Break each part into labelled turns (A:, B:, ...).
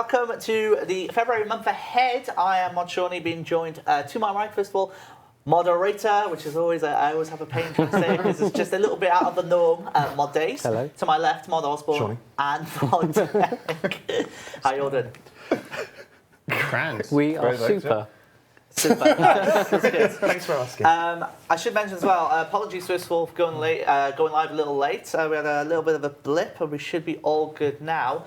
A: welcome to the February month ahead. I am Mod Shawnee, being joined to my right, first of all, moderator, which is always, I always have a pain to say because it's just a little bit out of the norm, Mod Days.
B: Hello.
A: To my left, Mod Osborne.
C: Shawnee.
A: And Mod Derek. How you all doing?
D: Grand.
B: We are super.
A: Super. That's good.
C: Thanks for asking.
A: I should mention as well, apologies first of all for going live a little late. We had a little bit of a blip, but we should be all good now.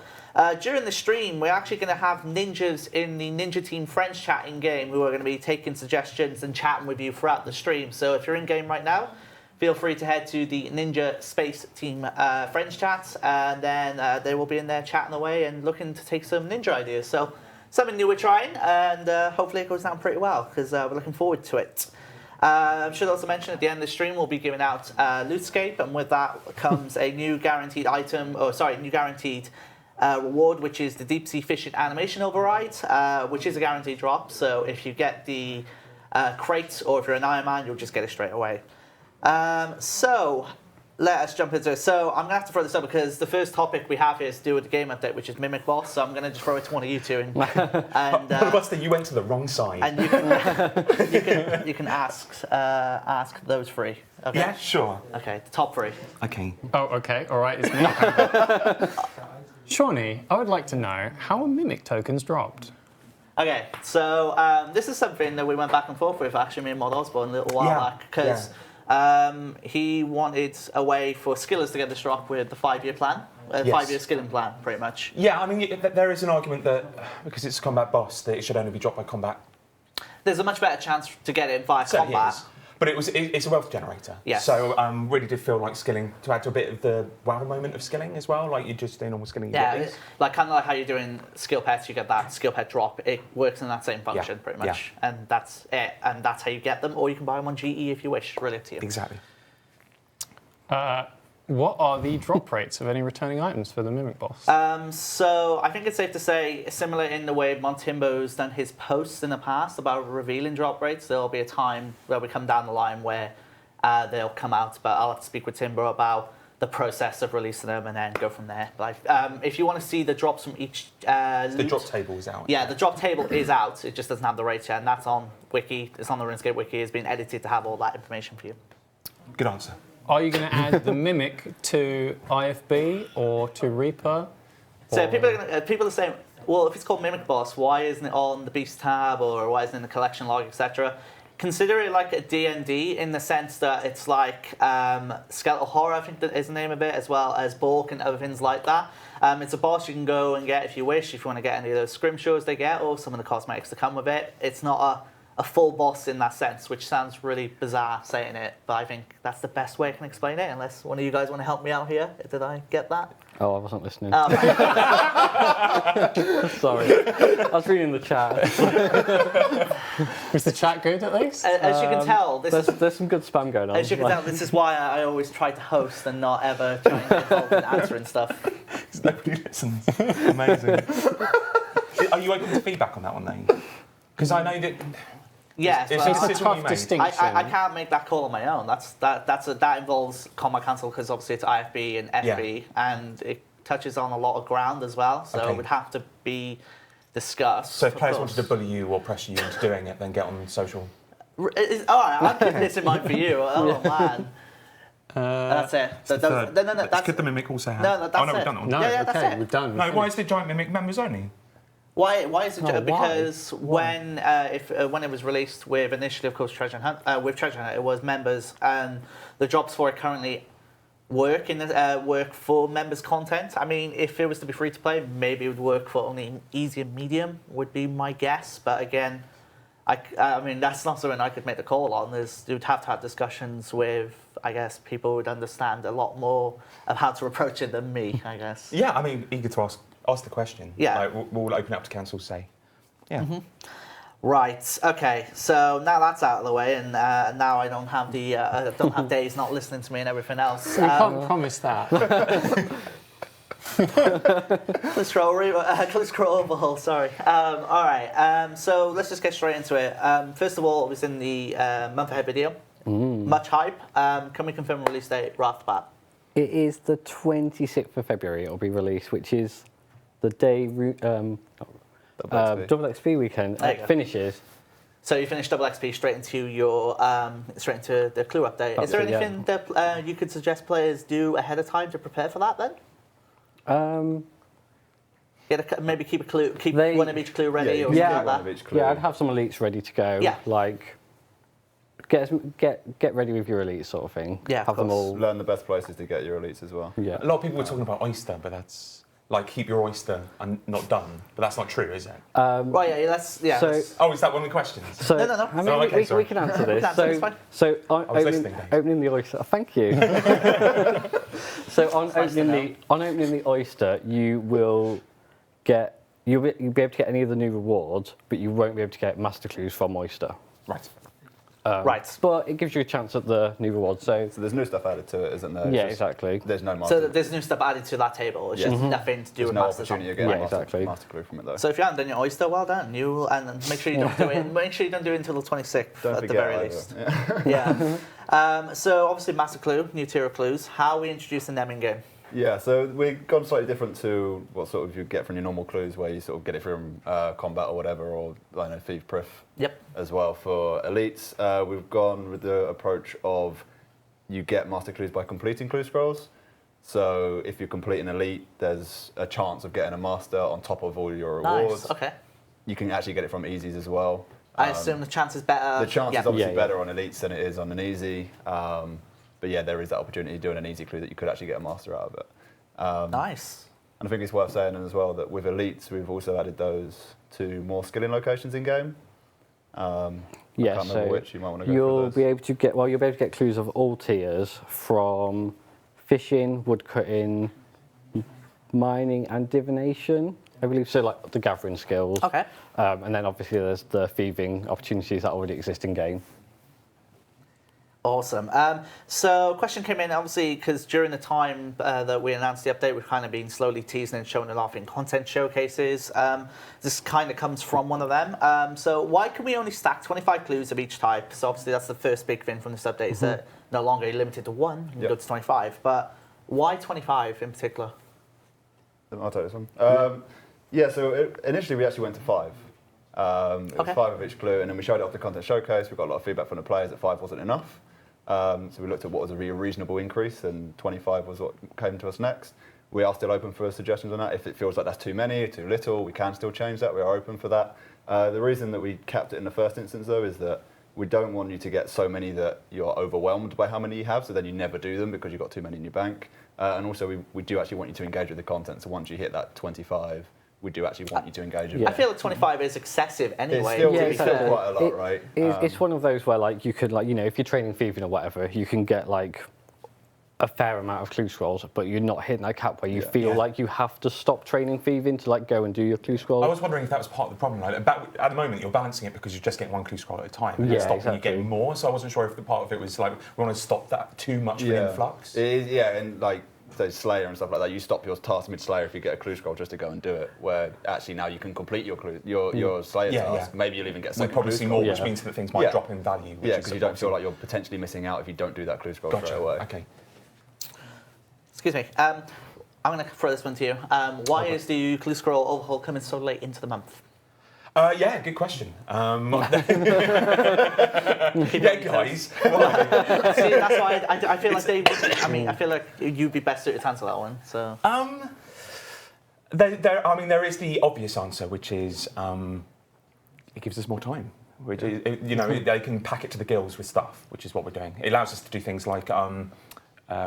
A: During the stream, we're actually going to have ninjas in the Ninja Team Friends chat in game who are going to be taking suggestions and chatting with you throughout the stream. So if you're in game right now, feel free to head to the Ninja Space Team Friends chat, and then they will be in there chatting away and looking to take some ninja ideas. So something new we're trying, and hopefully it goes down pretty well because we're looking forward to it. I should also mention at the end of the stream we'll be giving out RuneScape, and with that comes a new guaranteed reward, which is the deep sea fishing animation override, which is a guaranteed drop. So if you get the crate, or if you're an Iron Man, you'll just get it straight away. So let us jump into it. So I'm gonna have to throw this up because the first topic we have here is to do with the game update, which is Mimic Boss. So I'm gonna just throw it to one of you two, and
C: Buster, you went to the wrong side.
A: And you can ask those three. Okay?
C: Yeah, sure.
A: Okay, the top three.
C: Okay.
D: Oh, okay. All right. It's me. Shawnee, I would like to know how are Mimic tokens dropped?
A: Okay, so this is something that we went back and forth with, actually, me and Mod Osborne a little while back, because he wanted a way for skillers to get this drop with the 5-year plan, 5-year skilling plan, pretty much.
C: Yeah, I mean, there is an argument that, because it's a combat boss, that it should only be dropped by combat.
A: There's a much better chance to get it via
C: Certainly
A: combat.
C: is. But it's a wealth generator.
A: Yes.
C: So really did feel like skilling, to add to a bit of the wow moment of skilling as well, like you're just doing normal skilling.
A: Yeah, like kind of like how you're doing skill pets, you get that skill pet drop. It works in that same function, pretty much. Yeah. And that's it. And that's how you get them, or you can buy them on GE if you wish, really up to you.
C: Exactly.
D: What are the drop rates of any returning items for the Mimic Boss?
A: So I think it's safe to say, similar in the way Montimbo's done his posts in the past about revealing drop rates, there'll be a time where we come down the line where they'll come out, but I'll have to speak with Timbo about the process of releasing them and then go from there. But if you want to see the drops from each
C: the drop table is out.
A: Yeah, the drop table is out. It just doesn't have the rates yet, and that's on Wiki. It's on the RuneScape Wiki. It's been edited to have all that information for you.
C: Good answer.
D: Are you going to add the Mimic to IFB or to Reaper?
A: So people are saying, well, if it's called Mimic Boss, why isn't it on the Beast tab, or why isn't it in the collection log, etc.? Consider it like a D&D in the sense that it's like Skeletal Horror, I think that is the name of it, as well as Balk and other things like that. It's a boss you can go and get if you wish, if you want to get any of those scrimshaws they get, or some of the cosmetics that come with it. It's not a full boss in that sense, which sounds really bizarre saying it, but I think that's the best way I can explain it, unless one of you guys want to help me out here. Did I get that?
B: Oh, I wasn't listening.
A: Oh, right.
B: Sorry. I was reading the chat.
D: Was the chat good at least?
A: As you can tell,
B: There's some good spam going on.
A: As you can tell, this is why I always try to host and not ever try and get involved in answering stuff.
C: Nobody listens. Amazing. Are you open to feedback on that one, then? Because I know that.
A: Yeah,
D: it's a tough distinction.
A: I can't make that call on my own. That involves Combat Council, because obviously it's IFB and FB, and it touches on a lot of ground as well. So it would have to be discussed.
C: So if players wanted to bully you or pressure you into doing it, then get on social.
A: All right, I'm keeping this in mind for you. Oh man. That's it.
C: Let's get the Mimic also have.
A: No, that's
C: we've
A: it.
C: done that one.
D: No,
A: Yeah, that's
D: okay,
A: it.
D: we've done.
C: No, why is the Giant Mimic members only?
A: Why is it?
D: Oh,
A: Because when it was released with initially, of course, Treasure Hunt, it was members, and the drops for it currently work for members' content. I mean, if it was to be free to play, maybe it would work for only easy and medium, would be my guess. But again, I mean, that's not something I could make the call on. You'd have to have discussions with, I guess, people who would understand a lot more of how to approach it than me, I guess.
C: Yeah, I mean, eager to ask the question.
A: Yeah.
C: Like, we'll open up to council's say. Yeah.
A: Mm-hmm. Right. Okay. So now that's out of the way, and now I don't have days not listening to me and everything else.
D: We can't promise that.
A: Click scroll Overhaul. Sorry. All right. So let's just get straight into it. First of all, it was in the month ahead video. Much hype. Can we confirm release date right off the bat?
B: It is the 26th of February it'll be released, which is the day
E: XP.
B: double XP weekend
A: There you go.
B: finishes.
A: So you finish double XP straight into your straight into the clue update. Is there
B: That's it, yeah.
A: anything that you could suggest players do ahead of time to prepare for that then? Maybe keep a clue, keep
B: They-
A: one of each clue ready
E: you
A: or
E: can
B: Yeah.
A: something
E: do
A: like
E: one
A: that.
E: of each clue.
B: Yeah, I'd have some elites ready to go.
A: Yeah.
B: Like, get ready with your elites sort of thing.
A: Yeah, of
B: have them
A: course.
B: all.
E: Learn the best places to get your elites as well.
B: Yeah.
C: A lot of people were talking about oyster, but that's like keep your oyster and not done. But that's not true, is it?
A: Right, yeah, let's, yeah.
B: So-
A: let's-
C: Oh, is that one of the questions?
B: So,
A: No, no, no.
B: I mean,
C: Oh, okay,
B: we
C: sorry.
B: can answer
A: We
B: this.
A: can answer, it's fine.
B: So
C: was listening, Dave.
B: opening the oyster. Thank you. So on
A: nice to
B: opening the oyster, you'll be able to get any of the new rewards, but you won't be able to get master clues from oyster.
C: Right.
A: right.
B: But it gives you a chance at the new rewards. So
E: So there's new stuff added to it, isn't there? It's
B: yeah,
E: just-
B: exactly.
E: There's no master.
A: So there's new stuff added to that table. It's
E: Yeah.
A: just nothing to do
E: there's
A: with
E: no
A: Masters.
E: opportunity to
A: on.
E: get
B: Yeah,
E: a master,
B: exactly.
E: master clue from it though.
A: So if you haven't done your oyster, well done. And make sure you don't do it. Make sure you don't do it until the 26th
E: Don't
A: at the
E: forget
A: very
E: either.
A: least.
E: Yeah.
A: Yeah. So obviously master clue, new tier of clues. How are we introducing them in game?
E: Yeah, so we've gone slightly different to what sort of you get from your normal clues, where you sort of get it from combat or whatever, or I don't know, thief proof
A: Yep.
E: as well. For elites, we've gone with the approach of you get master clues by completing clue scrolls. So if you complete an elite, there's a chance of getting a master on top of all your rewards.
A: Nice. Okay.
E: You can actually get it from easies as well.
A: I assume the chance is better.
E: The chance
A: yeah.
E: is obviously
B: Yeah, yeah.
E: better on elites than it is on an easy. But yeah, there is that opportunity doing an easy clue that you could actually get a master out of it.
A: Nice.
E: And I think it's worth saying as well that with elites, we've also added those to more skilling locations in game. I
B: Yeah,
E: can't remember
B: so
E: which. You might want to go
B: you'll
E: through
B: be able to get you'll be able to get clues of all tiers from fishing, woodcutting, mining, and divination. I believe so, like the gathering skills.
A: Okay.
B: And then obviously there's the thieving opportunities that already exist in game.
A: Awesome. So, question came in obviously because during the time that we announced the update, we've kind of been slowly teasing and showing it off in content showcases. This kind of comes from one of them. So, why can we only stack 25 clues of each type? So, obviously, that's the first big thing from this update is that no longer limited to one, you can go to 25. But why 25 in particular?
E: I'll take this one. Yeah, so initially we actually went to 5. It was
A: Okay.
E: 5 of each clue, and then we showed it off the content showcase. We got a lot of feedback from the players that 5 wasn't enough. So we looked at what was a really reasonable increase, and 25 was what came to us next. We are still open for suggestions on that. If it feels like that's too many, too little, we can still change that. We are open for that. The reason that we capped it in the first instance, though, is that we don't want you to get so many that you're overwhelmed by how many you have, so then you never do them because you've got too many in your bank. And also, we do actually want you to engage with the content. So once you hit that 25, we do actually want you to engage with
B: Yeah.
A: I feel like 25 is excessive anyway.
E: It's still,
B: Yeah,
E: it's still
B: exactly.
E: quite a lot, right?
B: It's one of those where, like, you could, like, you know, if you're training thieving or whatever, you can get like a fair amount of clue scrolls, but you're not hitting that cap where you
E: Yeah.
B: feel
C: Yeah.
B: like you have to stop training thieving to like go and do your clue scrolls.
C: I was wondering if that was part of the problem. Like, at the moment, you're balancing it because you're just getting one clue scroll at a time, and
B: Yeah,
C: it's stopping you
B: exactly.
C: getting more. So I wasn't sure if the part of it was like we want to stop that too much of an influx.
E: It is, yeah, and like say Slayer and stuff like that, you stop your task mid Slayer if you get a clue scroll just to go and do it. Where actually now you can complete your your Slayer
C: Yeah,
E: task.
C: yeah.
E: Maybe you'll even get a
C: We
E: second
C: probably
E: clue
C: see
E: scroll.
C: more, which
B: Yeah.
C: means that things might
E: Yeah.
C: drop in value. Which
E: Yeah,
C: is
E: because you don't feel
C: obviously-
E: like you're potentially missing out if you don't do that clue scroll
C: Gotcha.
E: straight away.
C: Okay.
A: Excuse me. I'm going to throw this one to you. Why is the clue scroll overhaul coming so late into the month?
C: Yeah, good question. Yeah, guys. Why?
A: See, that's why I feel like they. I mean, I feel like you'd be best suited to answer that one. So
C: There is the obvious answer, which is it gives us more time. Which is, they can pack it to the gills with stuff, which is what we're doing. It allows us to do things like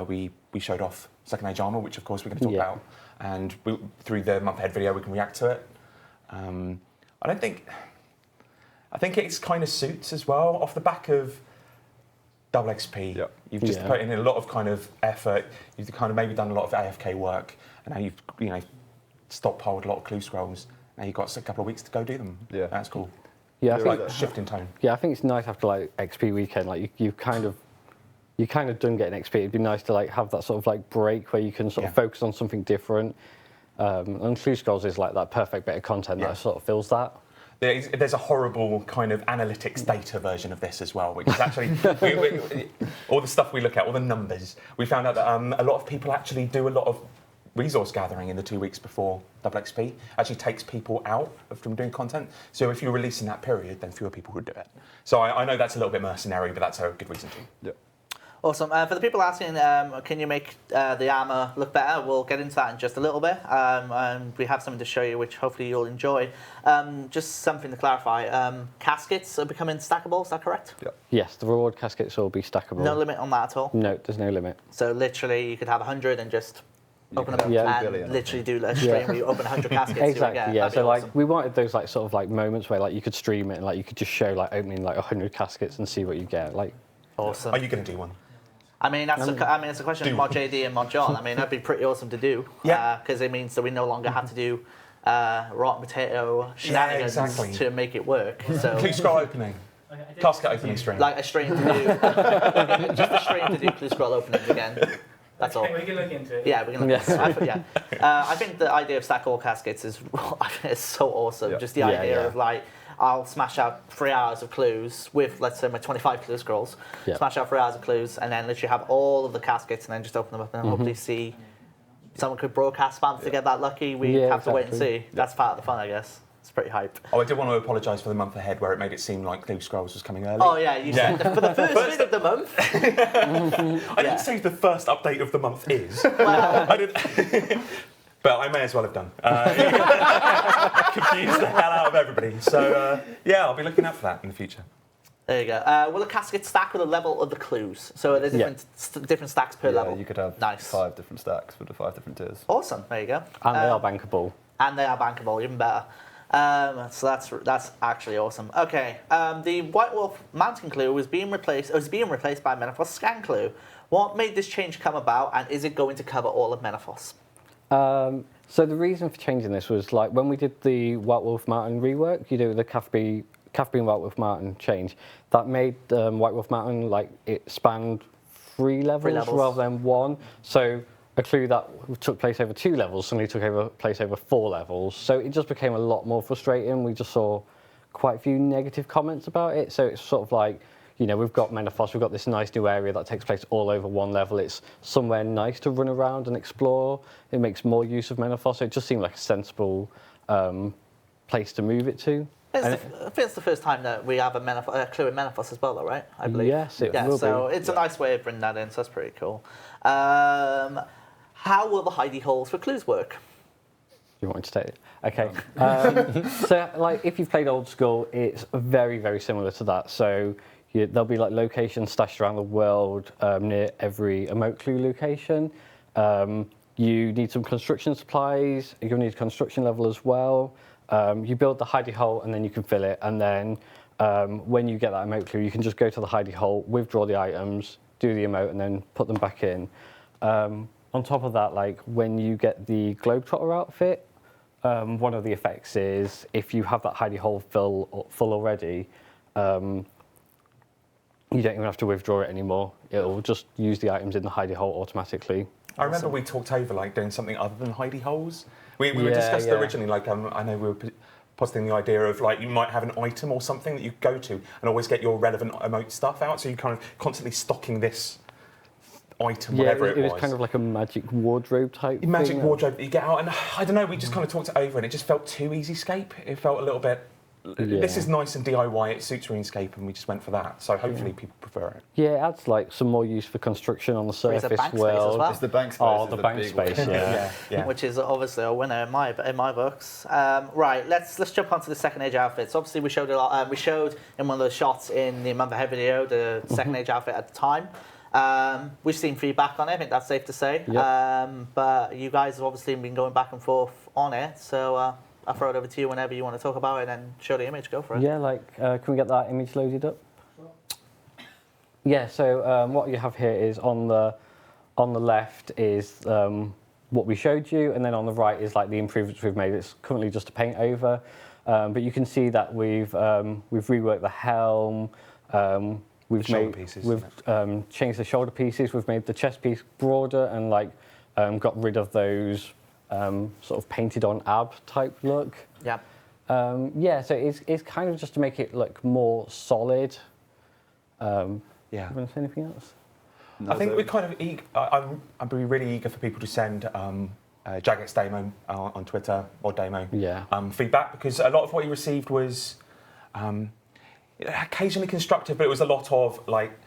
C: we showed off Second Age Armour, which of course we're going to talk
B: Yeah.
C: about, and through the month ahead video we can react to it. I think it's kind of suits as well off the back of double XP.
E: Yep.
C: You've just
B: Yeah.
C: put in a lot of kind of effort. You've kind of maybe done a lot of AFK work, and now you've stockpiled a lot of clue scrolls. Now you've got a couple of weeks to go do them.
E: Yeah.
C: That's cool.
B: Yeah, I
E: You're
B: think,
E: right.
C: Shift in tone.
B: yeah, I think it's nice after like XP weekend, like you're kind of done getting XP. It'd be nice to like have that sort of like break where you can sort of
C: Yeah.
B: focus on something different. And clue scrolls is like that perfect bit of content
C: Yeah.
B: that sort of fills that.
C: There's a horrible kind of analytics data version of this as well, which is actually all the stuff we look at, all the numbers. We found out that a lot of people actually do a lot of resource gathering in the 2 weeks before double XP actually takes people out from doing content. So if you release in that period, then fewer people would do it. So I know that's a little bit mercenary, but that's a good reason to.
E: Yeah.
A: Awesome. For the people asking, can you make the armor look better? We'll get into that in just a little bit. And we have something to show you, which hopefully you'll enjoy. Just something to clarify. Caskets are becoming stackable, is that correct?
E: Yeah.
B: Yes, the reward caskets will be stackable.
A: No limit on that at all?
B: No, there's no limit.
A: So literally, you could have 100 and just open
E: could
A: them
E: have
A: up
E: 2
A: and
E: billion.
A: literally do a stream where you open 100 caskets.
B: Exactly, yeah.
A: That'd
B: So
A: be
B: like
A: awesome.
B: we wanted those like sort of like moments where like you could stream it and like you could just show like opening like 100 caskets and see what you get. Like,
A: Awesome.
C: Are you going to do one?
A: I mean, it's a question of Mod JD and Mod John. I mean, that'd be pretty awesome to do.
C: Yeah.
A: Because it means that we no longer have to do rotten potato shenanigans
C: exactly.
A: to make it work. So,
C: Clue scroll opening. Casket opening stream.
A: like a stream to do, just a stream to do clue scroll openings again. That's all.
F: We can look into it.
A: Yeah, we're gonna. I think the idea of stack all caskets is it's so awesome.
E: Yeah.
A: Just the
B: Yeah,
A: idea
B: yeah.
A: of like, I'll smash out 3 hours of clues with, let's say, my 25 clue scrolls.
B: Yeah.
A: Smash out 3 hours of clues, and then literally have all of the caskets, and then just open them up and hopefully see. Someone could broadcast spam to get that lucky. We
B: Yeah,
A: have to wait and
B: exactly.
A: see. That's part of the fun, I guess. It's pretty hype.
C: Oh, I did want to apologise for the month ahead where it made it seem like Clue Scrolls was coming early.
A: Oh yeah, you said for the first bit of the month.
C: I didn't say the first update of the month is. I didn't. But I may as well have done. Confused the hell out of everybody. So yeah, I'll be looking out for that in the future.
A: There you go. Will the casket stack with the level of the clues? So there's different stacks per
E: Yeah,
A: level.
E: you could have
A: Nice.
E: 5 different stacks with the 5 different tiers.
A: Awesome. There you go.
B: and they are bankable.
A: And they are bankable, even better. So that's actually awesome. Okay. The White Wolf Mountain clue was being replaced by Menethos Scan clue. What made this change come about, and is it going to cover all of Menethos?
B: So the reason for changing this was like when we did the White Wolf Mountain rework, you know, the Cathby and White Wolf Mountain change, that made White Wolf Mountain like it spanned 3 levels rather than 1. So a clue that took place over 2 levels suddenly took place over 4 levels. So it just became a lot more frustrating. We just saw quite a few negative comments about it. So it's sort of like, you know, we've got Menethos, we've got this nice new area that takes place all over 1 level. It's somewhere nice to run around and explore. It makes more use of Menethos. So it just seemed like a sensible place to move it to.
A: I think it's the first time that we have a clue in Menethos as well, though, right? I believe.
B: Yes, it will
A: so
B: be.
A: it's a nice way of bringing that in, so that's pretty cool. How will the Hidey holes for clues work?
B: You want me to take it? Okay. So, like, if you've played old school, it's very, very similar to that. So there'll be like locations stashed around the world near every emote clue location. You need some construction supplies. You'll need a construction level as well. You build the hidey hole and then you can fill it. And then when you get that emote clue, you can just go to the hidey hole, withdraw the items, do the emote, and then put them back in. On top of that, like when you get the Globetrotter outfit, one of the effects is if you have that hidey hole full already, you don't even have to withdraw it anymore. It'll just use the items in the hidey hole automatically.
C: I remember we talked over like doing something other than hidey holes. We were
B: Yeah,
C: discussed
B: yeah.
C: originally, like I know we were positing the idea of like you might have an item or something that you go to and always get your relevant emote stuff out, so you're kind of constantly stocking this item, whatever it was.
B: It was kind of like a magic wardrobe type
C: Magic
B: thing.
C: wardrobe that you get out, and I don't know, we just kind of talked it over and it just felt too easyscape. It felt a little bit, this is nice and DIY, it suits RuneScape, and we just went for that. So hopefully people prefer it.
B: Yeah, it adds like some more use for construction on the
A: Frees up
B: surface
A: bank space as
B: world.
A: well.
E: It's the bank space.
B: Oh,
E: is
B: the bank
E: big
B: space,
E: one.
B: yeah.
A: Which is obviously a winner in my books. Right, let's jump onto the second age outfits. Obviously, we showed a lot. We showed in one of those shots in the Month Ahead video the second age outfit at the time. We've seen feedback on it. I think that's safe to say.
B: Yep.
A: But you guys have obviously been going back and forth on it. So I'll throw it over to you whenever you want to talk about it and show the image. Go for it.
B: Yeah, like, can we get that image loaded up? Yeah, so what you have here is on the left is what we showed you, and then on the right is like the improvements we've made. It's currently just a paint over, but you can see that we've reworked the helm. We've
C: shoulder
B: made
C: pieces,
B: we've changed the shoulder pieces. We've made the chest piece broader and like got rid of those sort of painted on ab type look.
A: Yeah.
B: Yeah, so it's kind of just to make it look more solid.
C: Yeah.
B: You want to say anything else?
C: I think we're kind of eager. I'm really eager for people to send Jagex Demo on Twitter, Mod Demo
B: Yeah.
C: feedback, because a lot of what he received was occasionally constructive, but it was a lot of like,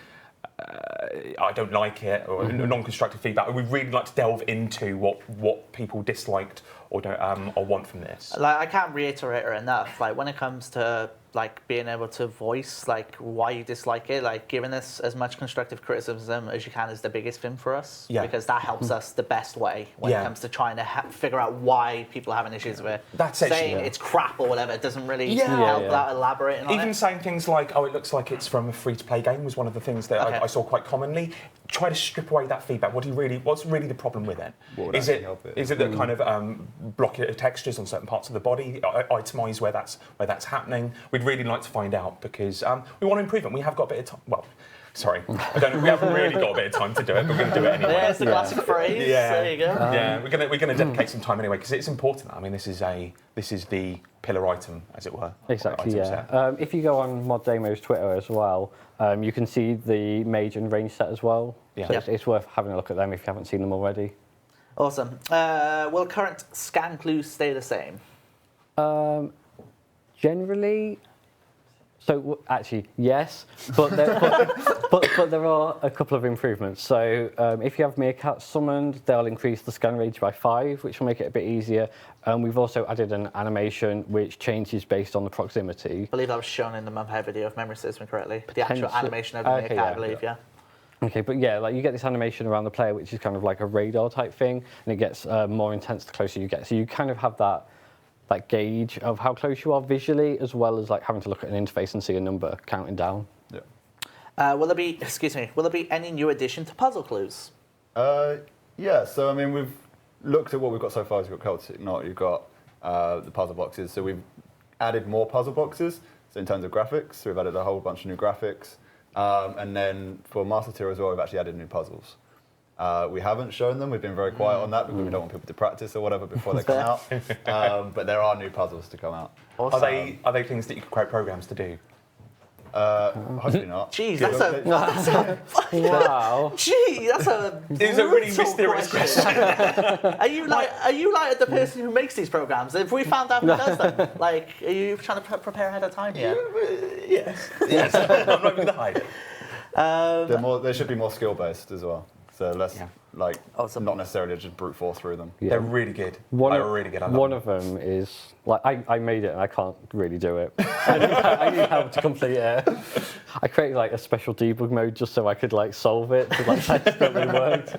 C: I don't like it, or non-constructive feedback. We'd really like to delve into what people disliked or don't or want from this.
A: Like, I can't reiterate it enough. Like, when it comes to like being able to voice like why you dislike it, like giving us as much constructive criticism as you can is the biggest thing for us.
C: Yeah.
A: Because that helps us the best way when
C: Yeah.
A: it comes to trying to figure out why people are having issues with it.
C: That's it,
A: saying
C: yeah.
A: it's crap or whatever. It doesn't really
C: Yeah.
A: help
B: Yeah.
A: that elaborating on
C: Even
A: it.
C: saying things like, "Oh, it looks like it's from a free-to-play game," was one of the things that
A: Okay.
C: I saw quite commonly. Try to strip away that feedback. What's really the problem with it?
E: What would
C: Is
E: actually
C: it
E: help it?
C: is it that kind of block textures on certain parts of the body, itemise where that's happening? We'd really like to find out, because we want to improve it. We have got a bit of time. Well, sorry, we haven't really got a bit of time to do it, but we're going to do it anyway.
A: There's the classic phrase.
C: Yeah.
A: There you go.
C: Yeah, we're going to dedicate some time anyway, because it's important. I mean, this is the pillar item, as it were.
B: Exactly,
C: item
B: yeah.
C: set.
B: If you go on Mod Demo's Twitter as well, you can see the mage and range set as well.
C: Yeah.
B: So
C: Yeah.
B: it's worth having a look at them if you haven't seen them already.
A: Awesome. Will current scan clues stay the same?
B: Generally, actually, yes, but there are a couple of improvements. So if you have meerkats summoned, they'll increase the scan range by 5, which will make it a bit easier. We've also added an animation which changes based on the proximity.
A: I believe that was shown in the Mumhead video, if memory serves me correctly. The actual
B: Potentially.
A: animation of the
B: Okay,
A: meerkat, I
B: yeah.
A: believe, yeah.
B: Okay, but yeah, like you get this animation around the player, which is kind of like a radar type thing, and it gets more intense the closer you get. So you kind of have that gauge of how close you are visually, as well as like having to look at an interface and see a number counting down.
E: Yeah.
A: Will there be any new addition to puzzle clues?
E: Yeah, so I mean, we've looked at what we've got so far. You've got Celtic Knot, you've got the puzzle boxes. So we've added more puzzle boxes. So in terms of graphics, so we've added a whole bunch of new graphics. And then for Master Tier as well, we've actually added new puzzles. We haven't shown them. We've been very quiet on that because we don't want people to practice or whatever before they come out. But there are new puzzles to come out.
A: Awesome.
C: Are they things that you could create programs to do?
E: Hopefully not.
A: Jeez, that's a
B: Wow.
A: gee, that's a
C: It's a really
A: brutal
C: mysterious question.
A: Are you like the person who makes these programs? If we found out who does them, like, are you trying to prepare ahead of time here?
C: Yes. I'm not going to hide it.
E: They should be more skill based as well. So less
A: Awesome.
E: not necessarily just brute force through them.
B: Yeah.
C: They're really good.
B: One
C: One
B: of them is like I made it and I can't really do it. I need help to complete it. I created like a special debug mode just so I could like solve it to like test if it really worked.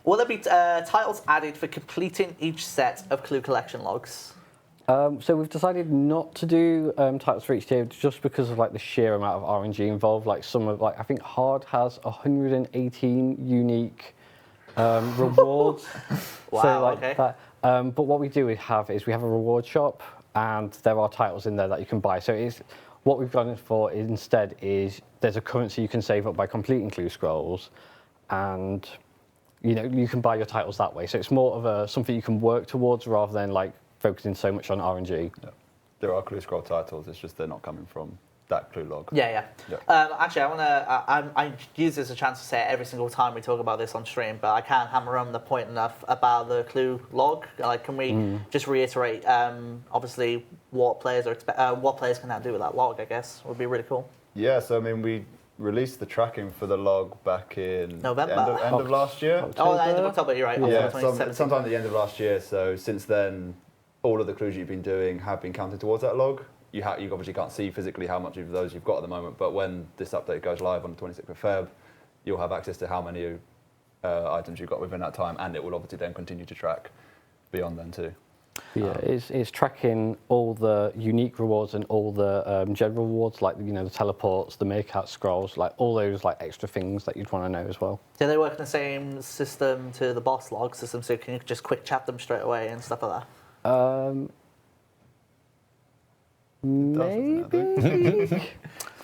A: Will there be titles added for completing each set of clue collection logs?
B: So we've decided not to do titles for each tier just because of like the sheer amount of RNG involved. Like I think Hard has 118 unique rewards.
A: Wow,
B: so like
A: okay.
B: that. But what we do is we have a reward shop, and there are titles in there that you can buy. So what we've gone for instead is there's a currency you can save up by completing clue scrolls, and you can buy your titles that way. So it's more of something you can work towards rather than like focusing so much on RNG.
E: Yeah. There are clue scroll titles. It's just they're not coming from that clue log.
A: Yeah. Actually, I use this as a chance to say it every single time we talk about this on stream, but I can't hammer on the point enough about the clue log. Like, can we just reiterate, obviously, what players can now do with that log? I guess would be really cool.
E: Yeah. So I mean, we released the tracking for the log back in
A: November.
E: end of last year.
A: Oh, the end of October. You're right.
E: Yeah,
A: October 2017.
E: sometime at the end of last year. So since then, all of the clues you've been doing have been counted towards that log. You obviously can't see physically how much of those you've got at the moment, but when this update goes live on the 26th of Feb, you'll have access to how many items you've got within that time, and it will obviously then continue to track beyond then too.
B: Yeah, it's tracking all the unique rewards and all the general rewards, like the teleports, the meerkat scrolls, like all those like extra things that you'd want to know as well.
A: Do they work in the same system to the boss log system, so can you just quick chat them straight away and stuff like that?
B: Maybe.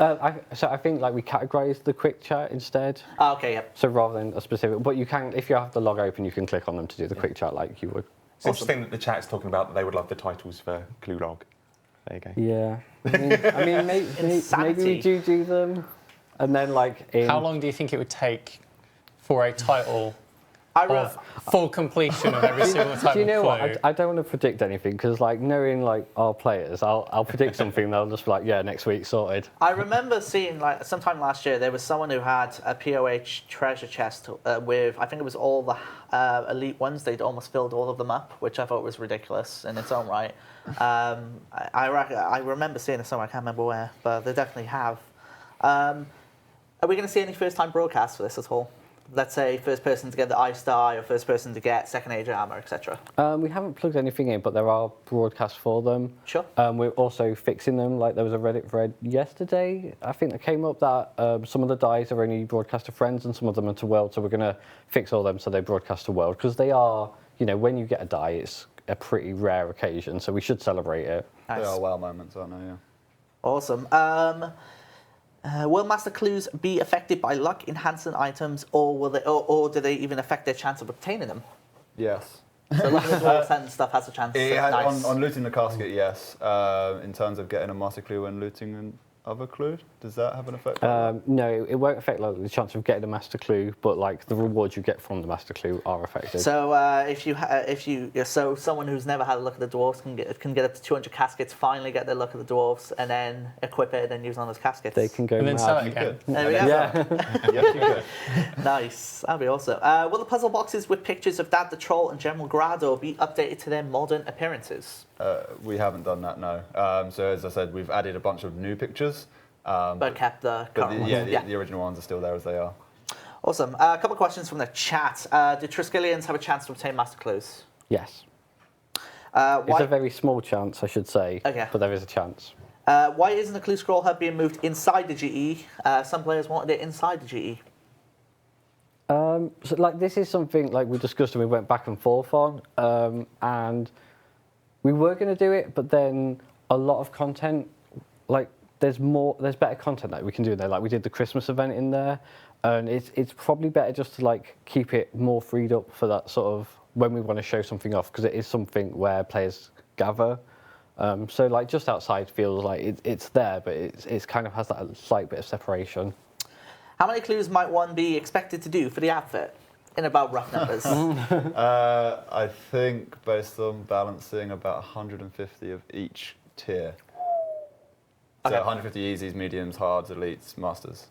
B: I think like we categorised the quick chat instead.
A: Oh, okay, yep.
B: So rather than a specific, but you can, if you have the log open, you can click on them to do the quick chat like you would.
C: It's interesting that the chat's talking about that they would love the titles for clue log. There you go.
B: Yeah. I mean maybe we do them, and then like
D: How long do you think it would take for a title of full completion of every single type
B: Do you know
D: of clue.
B: what? I don't want to predict anything because, like, knowing like our players, I'll predict something. They'll just be like, yeah, next week sorted.
A: I remember seeing, like, sometime last year, there was someone who had a POH treasure chest with, I think it was all the elite ones. They'd almost filled all of them up, which I thought was ridiculous in its own right. I remember seeing it somewhere, I can't remember where, but they definitely have. Are we going to see any first-time broadcasts for this at all? Let's say first person to get the Ice Die or first person to get second age armor, etc.
B: We haven't plugged anything in, but there are broadcasts for them.
A: Sure.
B: We're also fixing them. Like there was a Reddit thread yesterday, I think, that came up that some of the dies are only broadcast to friends and some of them are to world. So we're going to fix all them so they broadcast to world because they are, you know, when you get a die, it's a pretty rare occasion. So we should celebrate it.
A: Nice.
E: They are wow moments, aren't they? Yeah.
A: Awesome. Will master clues be affected by luck in Hansen items, or will they, or do they even affect their chance of obtaining them?
E: Yes.
A: So looking at dwarves and stuff has a chance. Nice.
E: On looting the casket, yes. In terms of getting a master clue when looting an other clue, does that have an effect?
B: No, it won't affect like, the chance of getting a master clue, but like the rewards you get from the master clue are affected.
A: So so someone who's never had a look at the dwarves can get up to 200 caskets, finally get their look at the dwarves, and then equip it and then use on those caskets.
B: They can go
D: And then
B: mad.
D: sell it again.
A: There we go.
B: Yeah.
E: Yes, you could.
A: Nice. That'd be awesome. Will the puzzle boxes with pictures of Dad the Troll and General Grado be updated to their modern appearances?
E: We haven't done that, no. So as I said, we've added a bunch of new pictures.
A: But kept the current ones.
E: The original ones are still there as they are.
A: Awesome. A couple of questions from the chat. Do Triskelions have a chance to obtain master clues?
B: Yes. It's
A: Why,
B: a very small chance, I should say,
A: Okay.
B: but there is a chance.
A: why isn't the clue scroll hub being moved inside the GE? Some players wanted it inside the GE.
B: So, like, this is something like we discussed and we went back and forth on, and we were going to do it, but then a lot of content, like, there's better content that we can do in there. Like we did the Christmas event in there, and it's probably better just to like keep it more freed up for that sort of when we want to show something off, because it is something where players gather. So like just outside feels like it's there, but it's kind of has that slight bit of separation.
A: How many clues might one be expected to do for the outfit? In about rough numbers.
E: I think based on balancing about 150 of each tier. So
A: Okay.
E: 150 easies, mediums, hards, elites, masters.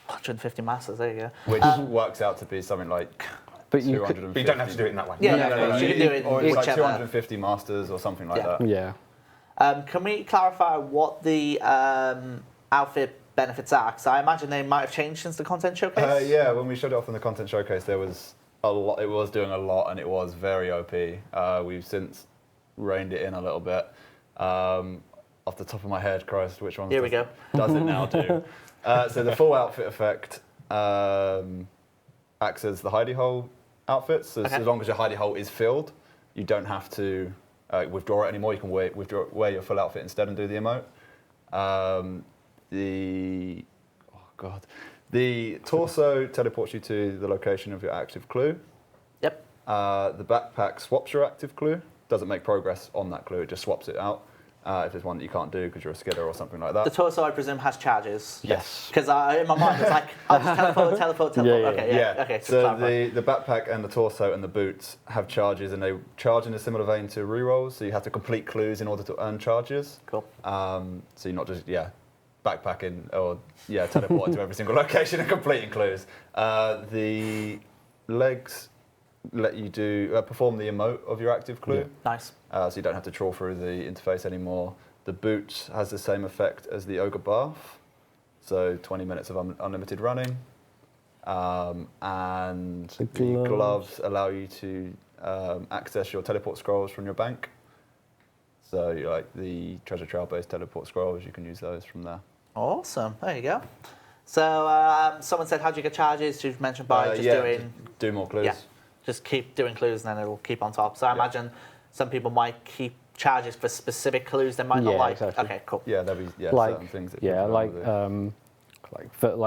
A: 150 masters, there you go.
E: Which works out to be something like
B: But you
E: 250.
B: could,
C: But you don't have to do it in that way.
A: Yeah,
E: No,
A: you can do it
E: or it's like
A: whichever.
E: 250 masters or something like
A: Yeah.
E: that.
B: yeah.
A: Can we clarify what the outfit benefits are? Because I imagine they might have changed since the content showcase.
E: Yeah, when we showed it off in the content showcase, there was a lot. It was doing a lot, and it was very OP. We've since reined it in a little bit. Off the top of my head, Christ, which one?
A: Here we go.
E: Does it now do? So the full outfit effect acts as the hidey hole outfit. So
A: Okay.
E: as long as your hidey hole is filled, you don't have to withdraw it anymore. You can wear your full outfit instead and do the emote. The torso teleports you to the location of your active clue.
A: Yep.
E: The backpack swaps your active clue. Doesn't make progress on that clue. It just swaps it out. If there's one that you can't do because you're a skidder or something like that.
A: The torso, I presume, has charges.
B: Yes.
A: Because in my mind, it's like, I'll just teleport.
B: Yeah, yeah,
A: Okay, yeah. Okay,
E: So
A: clarify.
E: the backpack and the torso and the boots have charges, and they charge in a similar vein to rerolls. So you have to complete clues in order to earn charges.
A: Cool.
E: So you're not just backpacking or teleporting to every single location and completing clues. The legs let you perform the emote of your active clue.
A: Nice.
E: So you don't have to trawl through the interface anymore. The boot has the same effect as the ogre bath, so 20 minutes of unlimited running. And the gloves allow you to access your teleport scrolls from your bank. So like the treasure trail based teleport scrolls, you can use those from there.
A: Awesome. There you go. So someone said, how do you get charges? You've mentioned by doing...
E: do more clues.
A: Yeah. Just keep doing clues and then it'll keep on top. So I imagine some people might keep charges for specific clues they might not like.
B: Exactly.
A: Okay, cool.
E: Yeah, there'll be
B: like
E: certain things that
B: like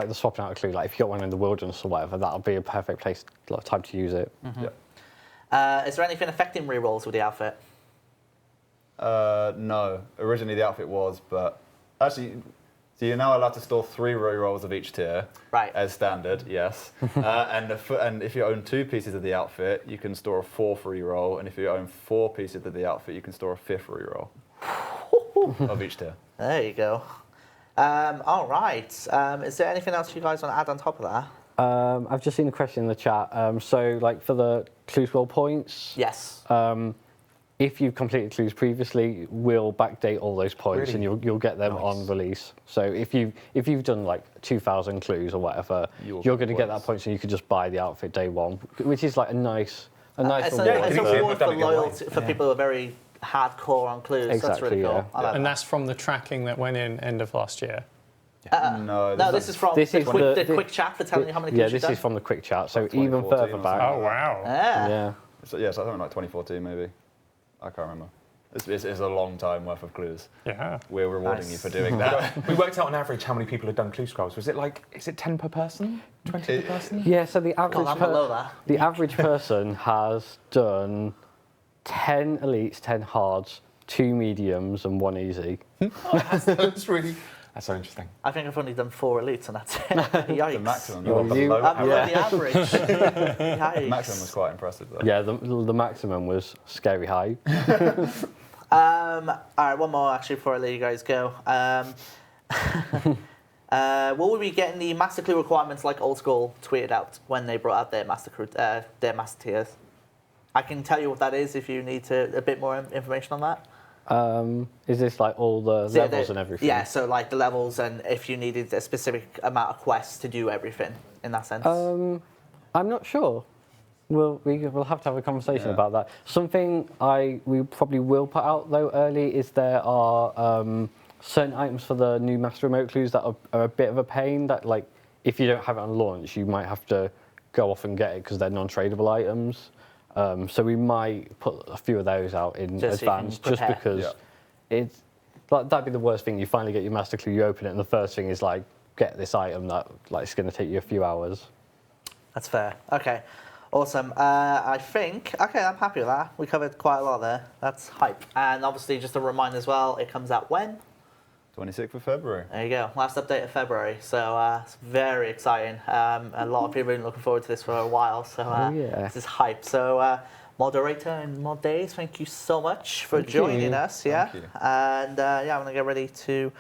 B: the swapping out a clue. Like if you got one in the wilderness or whatever, that'll be a perfect place, time to use it.
A: Mm-hmm.
E: Yeah.
A: Is there anything affecting rerolls with the outfit?
E: No. Originally the outfit was, but actually, so So you're now allowed to store 3 rerolls of each tier,
A: Right.
E: as standard, yes. And if you own 2 pieces of the outfit, you can store a 4th reroll, and if you own 4 pieces of the outfit, you can store a 5th reroll of each tier.
A: There you go. All right. Is there anything else you guys want to add on top of that?
B: I've just seen a question in the chat. So, like for the clues world points,
A: Yes.
B: if you've completed clues previously, we'll backdate all those points,
C: Really?
B: and you'll get them on release. So if you've done like 2,000 clues or whatever, you're going to get that points, and you can just buy the outfit day one, which is like a nice
A: It's
B: reward.
A: a
C: Yeah,
A: reward for
C: done it your way.
A: loyalty for people who are very hardcore on clues. That's
B: Exactly,
A: really cool.
B: yeah.
A: I like
D: And
A: that.
D: that's from the tracking that went in end of last year.
E: No,
A: No, this is from
B: This
A: the,
B: is
A: quick, the quick chat for telling you how many clues
B: Yeah,
A: you've
B: this
A: done.
B: is from the quick chat. So
E: Like
B: even
E: 2014
B: further
E: or
B: back.
E: something.
D: Oh, wow.
A: Yeah.
B: Yeah.
E: So, yeah, so I think like 2014 maybe. I can't remember. It's a long time worth of clues.
D: Yeah.
E: We're rewarding
A: Nice.
E: you for doing that.
C: We worked out on average how many people had done clue scrolls. Was it like, is it 10 per person? 20 per person?
B: Yeah, so the average
A: I'm below that.
B: the average person has done 10 elites, 10 hards, 2 mediums, and 1 easy.
C: That's so interesting.
A: I think I've only done 4 elites and that's it. Yikes.
E: The maximum.
B: You're
E: below
A: I'm below
B: Yeah.
A: the average. Yikes.
E: The maximum was quite impressive though.
B: Yeah, the maximum was scary high.
A: All right, one more actually before I let you guys go. Will we be getting the master clue requirements like old school tweeted out when they brought out their master tiers? I can tell you what that is if you need a bit more information on that.
B: Is this like all the
A: So
B: levels and everything?
A: Yeah, so like the levels and if you needed a specific amount of quests to do everything in that sense.
B: I'm not sure. We'll have to have a conversation about that. Something we probably will put out though early is there are certain items for the new master remote clues that are a bit of a pain. That like if you don't have it on launch, you might have to go off and get it because they're non-tradable items. So we might put a few of those out in
A: Just so you can
B: advance, just
A: prepare.
B: because it's like that'd be the worst thing. You finally get your master clue, you open it, and the first thing is like get this item that like it's going to take you a few hours.
A: That's fair. Okay, awesome. I think, okay, I'm happy with that. We covered quite a lot there. That's hype. And obviously, just a reminder as well, it comes out when?
E: 26th of February.
A: There you go. Last update of February. So it's very exciting. A lot of people have been looking forward to this for a while. So
B: yeah.
A: this is hype. So moderator and mod days, thank you so much for joining us. Yeah.
E: Thank you.
A: And yeah, I'm going to get ready to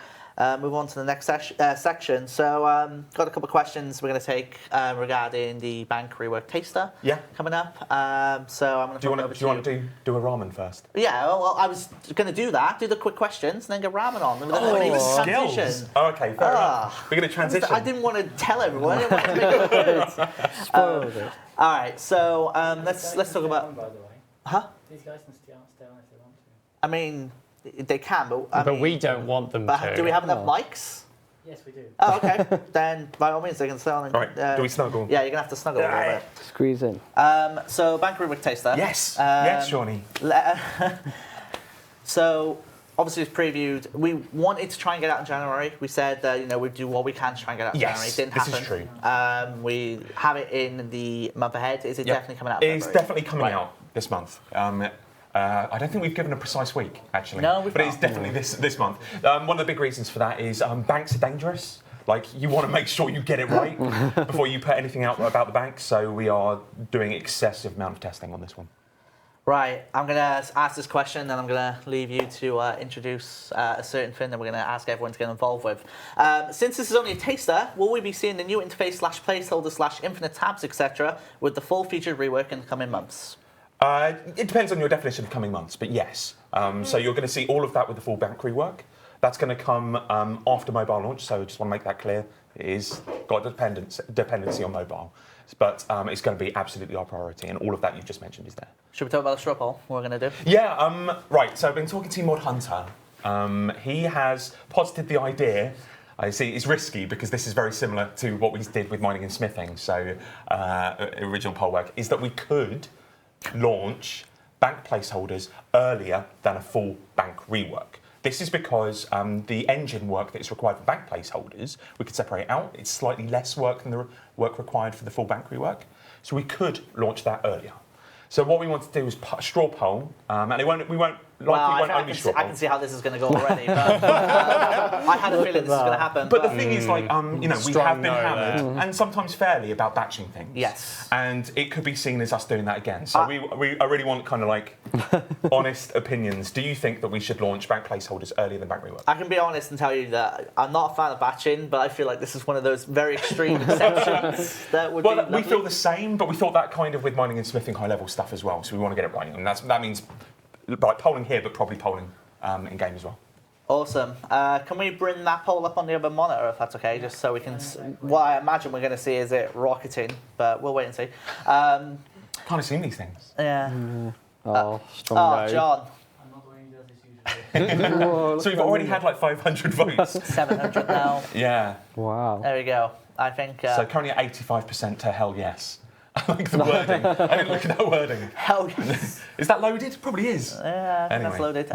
A: move on to the next section. So got a couple of questions we're going to take regarding the bank rework taster coming up. So I'm going to
C: Do you want to do a ramen first?
A: Yeah, well, I was going to do that, do the quick questions, and then get Ramen on. And then transition.
C: Oh, okay, fair enough. We're going to transition.
A: I didn't want to tell everyone. I didn't want to make it weird.
B: Spoiled it.
A: All right, so let's talk about.
F: By the way.
A: Huh?
F: These guys can stay on if they want to.
A: I mean, they can, but I
D: But
A: mean,
D: we don't want them
A: but
D: to.
A: do we have enough mics?
F: Yes, we do.
A: Oh, okay. Then by all means, they can stay on. And,
C: All right, do we snuggle?
A: Yeah, you're gonna have to snuggle a little
B: Squeeze in.
A: bit. So bank rework taster.
C: Yes. Yes, Shawnee.
A: So obviously it's previewed. We wanted to try and get out in January. We said that we'd do what we can to try and get out in January. It didn't
C: this
A: happen.
C: is true.
A: We have it in the month ahead. Is it
C: Yep.
A: definitely coming out? in
C: It's
A: February?
C: definitely coming out this month. I don't think we've given a precise week, actually.
A: No, we've
C: but
A: not.
C: it's definitely this month. One of the big reasons for that is banks are dangerous. Like, you want to make sure you get it right before you put anything out about the bank. So we are doing excessive amount of testing on this one.
A: Right, I'm going to ask this question, and then I'm going to leave you to introduce a certain thing that we're going to ask everyone to get involved with. Since this is only a taster, will we be seeing the new interface /placeholder /infinite tabs, etc., with the full featured rework in the coming months?
C: It depends on your definition of coming months, but yes. So you're going to see all of that with the full bank rework. That's going to come after mobile launch, so I just want to make that clear. It is got a dependency on mobile, but it's going to be absolutely our priority, and all of that you've just mentioned is there.
A: Should we talk about the straw poll? What we're going to do?
C: Yeah, right. So I've been talking to Mod Hunter. He has posited the idea. I see it's risky because this is very similar to what we did with mining and smithing. So original poll work is that we could launch bank placeholders earlier than a full bank rework. This is because the engine work that is required for bank placeholders, we could separate out. It's slightly less work than the work required for the full bank rework. So we could launch that earlier. So what we want to do is put a straw poll, and we won't
A: Well, I,
C: won't
A: think
C: only struggle.
A: I can see how this is going to go already. But, I had a feeling this was going to happen.
C: But the thing is, like, we
D: Strong
C: have been
D: no
C: hammered, and sometimes fairly, about batching things.
A: Yes.
C: And it could be seen as us doing that again. So I really want kind of like honest opinions. Do you think that we should launch bank placeholders earlier than bank rework?
A: I can be honest and tell you that I'm not a fan of batching, but I feel like this is one of those very extreme exceptions that would be
C: Well, we
A: lovely.
C: feel the same, but we thought that kind of with mining and smithing high level stuff as well. So we want to get it right, and that means like polling here, but probably polling in game as well.
A: Awesome. Can we bring that poll up on the other monitor, if that's okay, just so we can... What I imagine we're going to see is it rocketing, but we'll wait and see.
C: Can't assume these things.
A: Yeah.
B: Oh, strong no.
A: John.
F: I'm not the one who does this usually.
C: So we've already had like 500 votes.
A: 700 now.
C: Yeah.
B: Wow.
A: There we go. I think...
C: So currently at 85% to hell yes. I like the wording. I didn't look at that wording.
A: hell yes.
C: Is that loaded? Probably is.
A: Yeah, I think that's
C: Anyway.
A: loaded.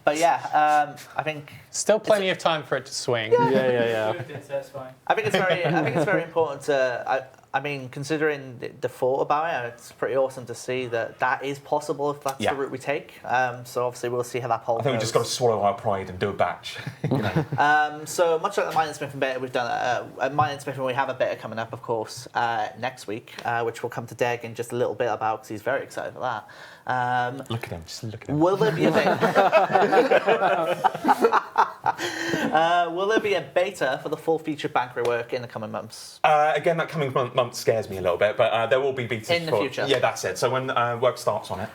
A: But yeah, I think...
D: Still plenty of time for it to swing.
B: Yeah.
F: So that's fine.
A: I think it's very important to. I mean, considering the thought about it, it's pretty awesome to see that is possible if that's
C: Yeah.
A: the route we take. So obviously we'll see how that poll
C: I think we
A: goes.
C: just got to swallow our pride and do a batch. You know?
A: So much like the mining smithing beta, we've done mining smithing. We have a beta coming up, of course, next week, which we'll come to Deg in just a little bit about because he's very excited for that.
C: Look at him. Just look at him.
A: Will there be a beta? Will there be a beta for the full featured bank rework in the coming months?
C: Again, that coming month scares me a little bit, but there will be betas
A: In the future.
C: Yeah, that's it. So when work starts on it,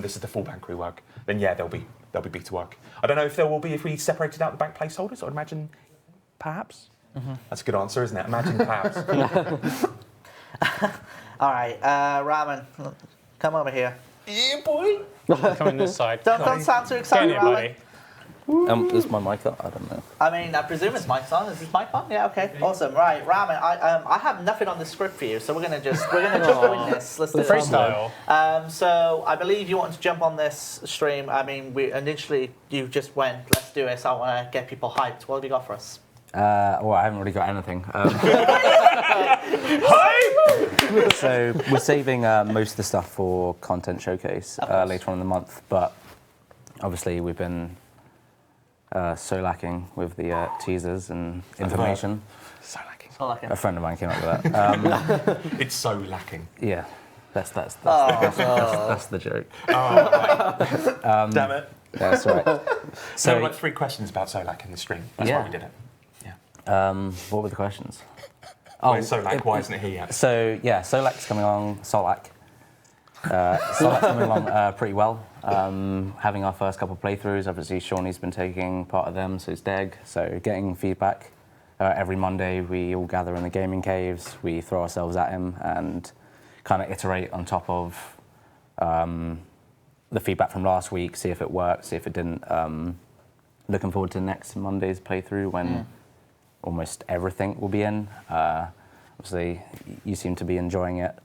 C: this is the full bank rework. Then yeah, there'll be beta work. I don't know if there will be if we separated out the bank placeholders. I'd imagine, perhaps. Mm-hmm. That's a good answer, isn't it? Imagine perhaps.
A: All right, Ramen, come over here.
C: Yeah, boy.
D: Coming this side.
A: Don't sound too
D: Get
A: excited,
D: in here,
A: Ramen.
D: buddy.
G: Is my mic on? I don't know.
A: I mean, I presume it's mic's on. Is this mic on? Yeah, okay, awesome. Right, Ramen, I have nothing on the script for you, so we're gonna just win this. Let's do it.
D: Freestyle.
A: So I believe you wanted to jump on this stream. I mean, we initially you just went, let's do this. I want to get people hyped. What have you got for us?
G: Well, I haven't really got anything. So we're saving most of the stuff for content showcase later on in the month, but obviously we've been so lacking with the teasers and information.
C: So lacking.
A: I like
G: A
A: it.
G: friend of mine came up with that.
C: It's so lacking.
G: Yeah, that's the joke.
C: Damn it.
G: That's right.
C: So
G: So,
C: there were like 3 questions about Solak in the stream. That's
G: Yeah.
C: why we did it. Yeah.
G: what were the questions?
C: Where's Solak? Why isn't it here yet?
G: So yeah, Solak's coming along. Solak's coming along pretty well. Having our first couple of playthroughs, obviously Shawnee's been taking part of them, so is Deg. So getting feedback. Every Monday we all gather in the gaming caves, we throw ourselves at him and kind of iterate on top of the feedback from last week, see if it worked, see if it didn't. Looking forward to next Monday's playthrough when almost everything will be in. Obviously you seem to be enjoying it.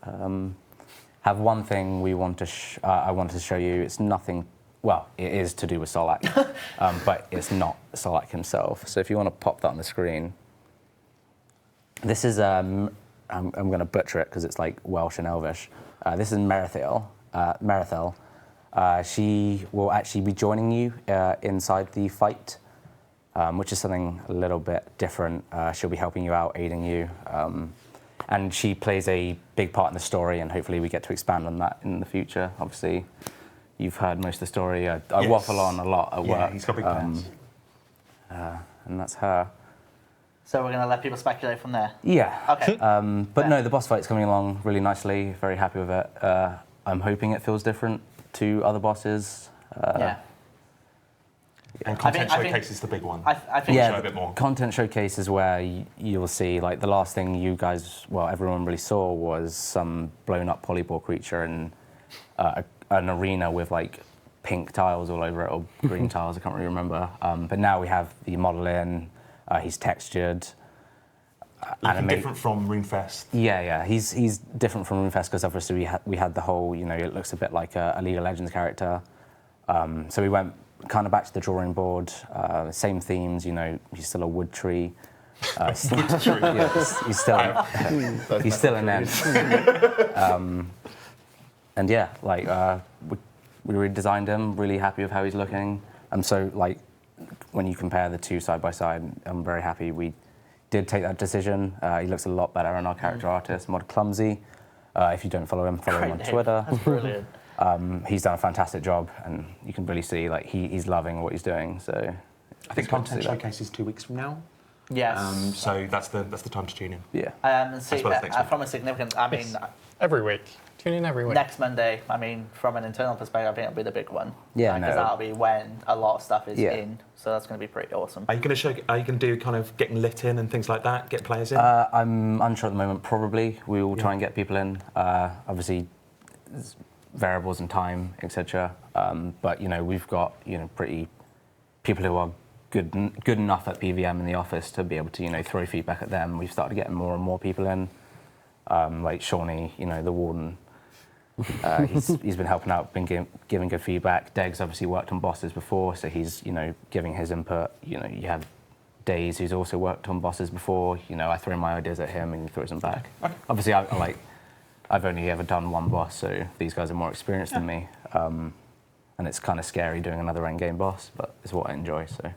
G: Have one thing we want to I wanted to show you. It's nothing, well, it is to do with Solak, but it's not Solak himself. So if you want to pop that on the screen. This is, I'm going to butcher it because it's like Welsh and Elvish. This is Merithil. She will actually be joining you inside the fight, which is something a little bit different. She'll be helping you out, aiding you. And she plays a big part in the story, and hopefully we get to expand on that in the future. Obviously, you've heard most of the story. I
C: Yes.
G: waffle on a lot at work.
C: Yeah, he's got big plans.
G: And that's her.
A: So we're going to let people speculate from there.
G: Yeah.
A: Okay.
G: But no, the boss fight's coming along really nicely. Very happy with it. I'm hoping it feels different to other bosses.
A: Yeah.
C: And content
A: I think-
C: showcase is the big one.
A: I think
G: Yeah,
C: show a bit more.
G: content showcase is where you'll see, like, the last thing you guys, well, everyone really saw was some blown up polyball creature in an arena with, like, pink tiles all over it, or green tiles, I can't really remember. But now we have the model in, he's textured.
C: Looking different from RuneFest.
G: Yeah, he's different from RuneFest because obviously we had the whole, you know, it looks a bit like a League of Legends character. So we went kind of back to the drawing board, same themes, you know, he's still a wood tree. He's still he's still an end. And yeah, like we redesigned him. Really happy with how he's looking. And so, like, when you compare the two side by side, I'm very happy we did take that decision. He looks a lot better than our character artist, Mod Clumsy. If you don't follow him
A: Great
G: on
A: name.
G: Twitter.
A: That's brilliant.
G: He's done a fantastic job, and you can really see like he's loving what he's doing. So
C: I think
G: it's good to
C: content
G: see that.
C: showcase is 2 weeks from now.
A: Yes.
C: So that's the time to tune in.
G: Yeah.
A: And see,
C: well as next week.
A: from a significant, I mean,
D: Every week. Tune in every week.
A: next Monday, I mean, from an internal perspective, I think it'll be the big one.
G: Yeah,
A: Because
G: no.
A: that'll be when a lot of stuff is
G: Yeah.
A: in. So that's going to be pretty awesome.
C: Are you going to do kind of getting lit in and things like that? Get players in?
G: I'm unsure at the moment. Probably we will try and get people in. Obviously, there's variables and time, etc. But you know, we've got pretty people who are good enough at PVM in the office to be able to throw feedback at them. We've started getting more and more people in, like Shawnee, the warden. He's been helping out, been giving good feedback. Deg's obviously worked on bosses before, so he's giving his input. You have Days, who's also worked on bosses before. I throw my ideas at him and he throws them back.
C: Okay.
G: Obviously, I've only ever done one boss, so these guys are more experienced than me. And it's kind of scary doing another endgame boss, but it's what I enjoy. So.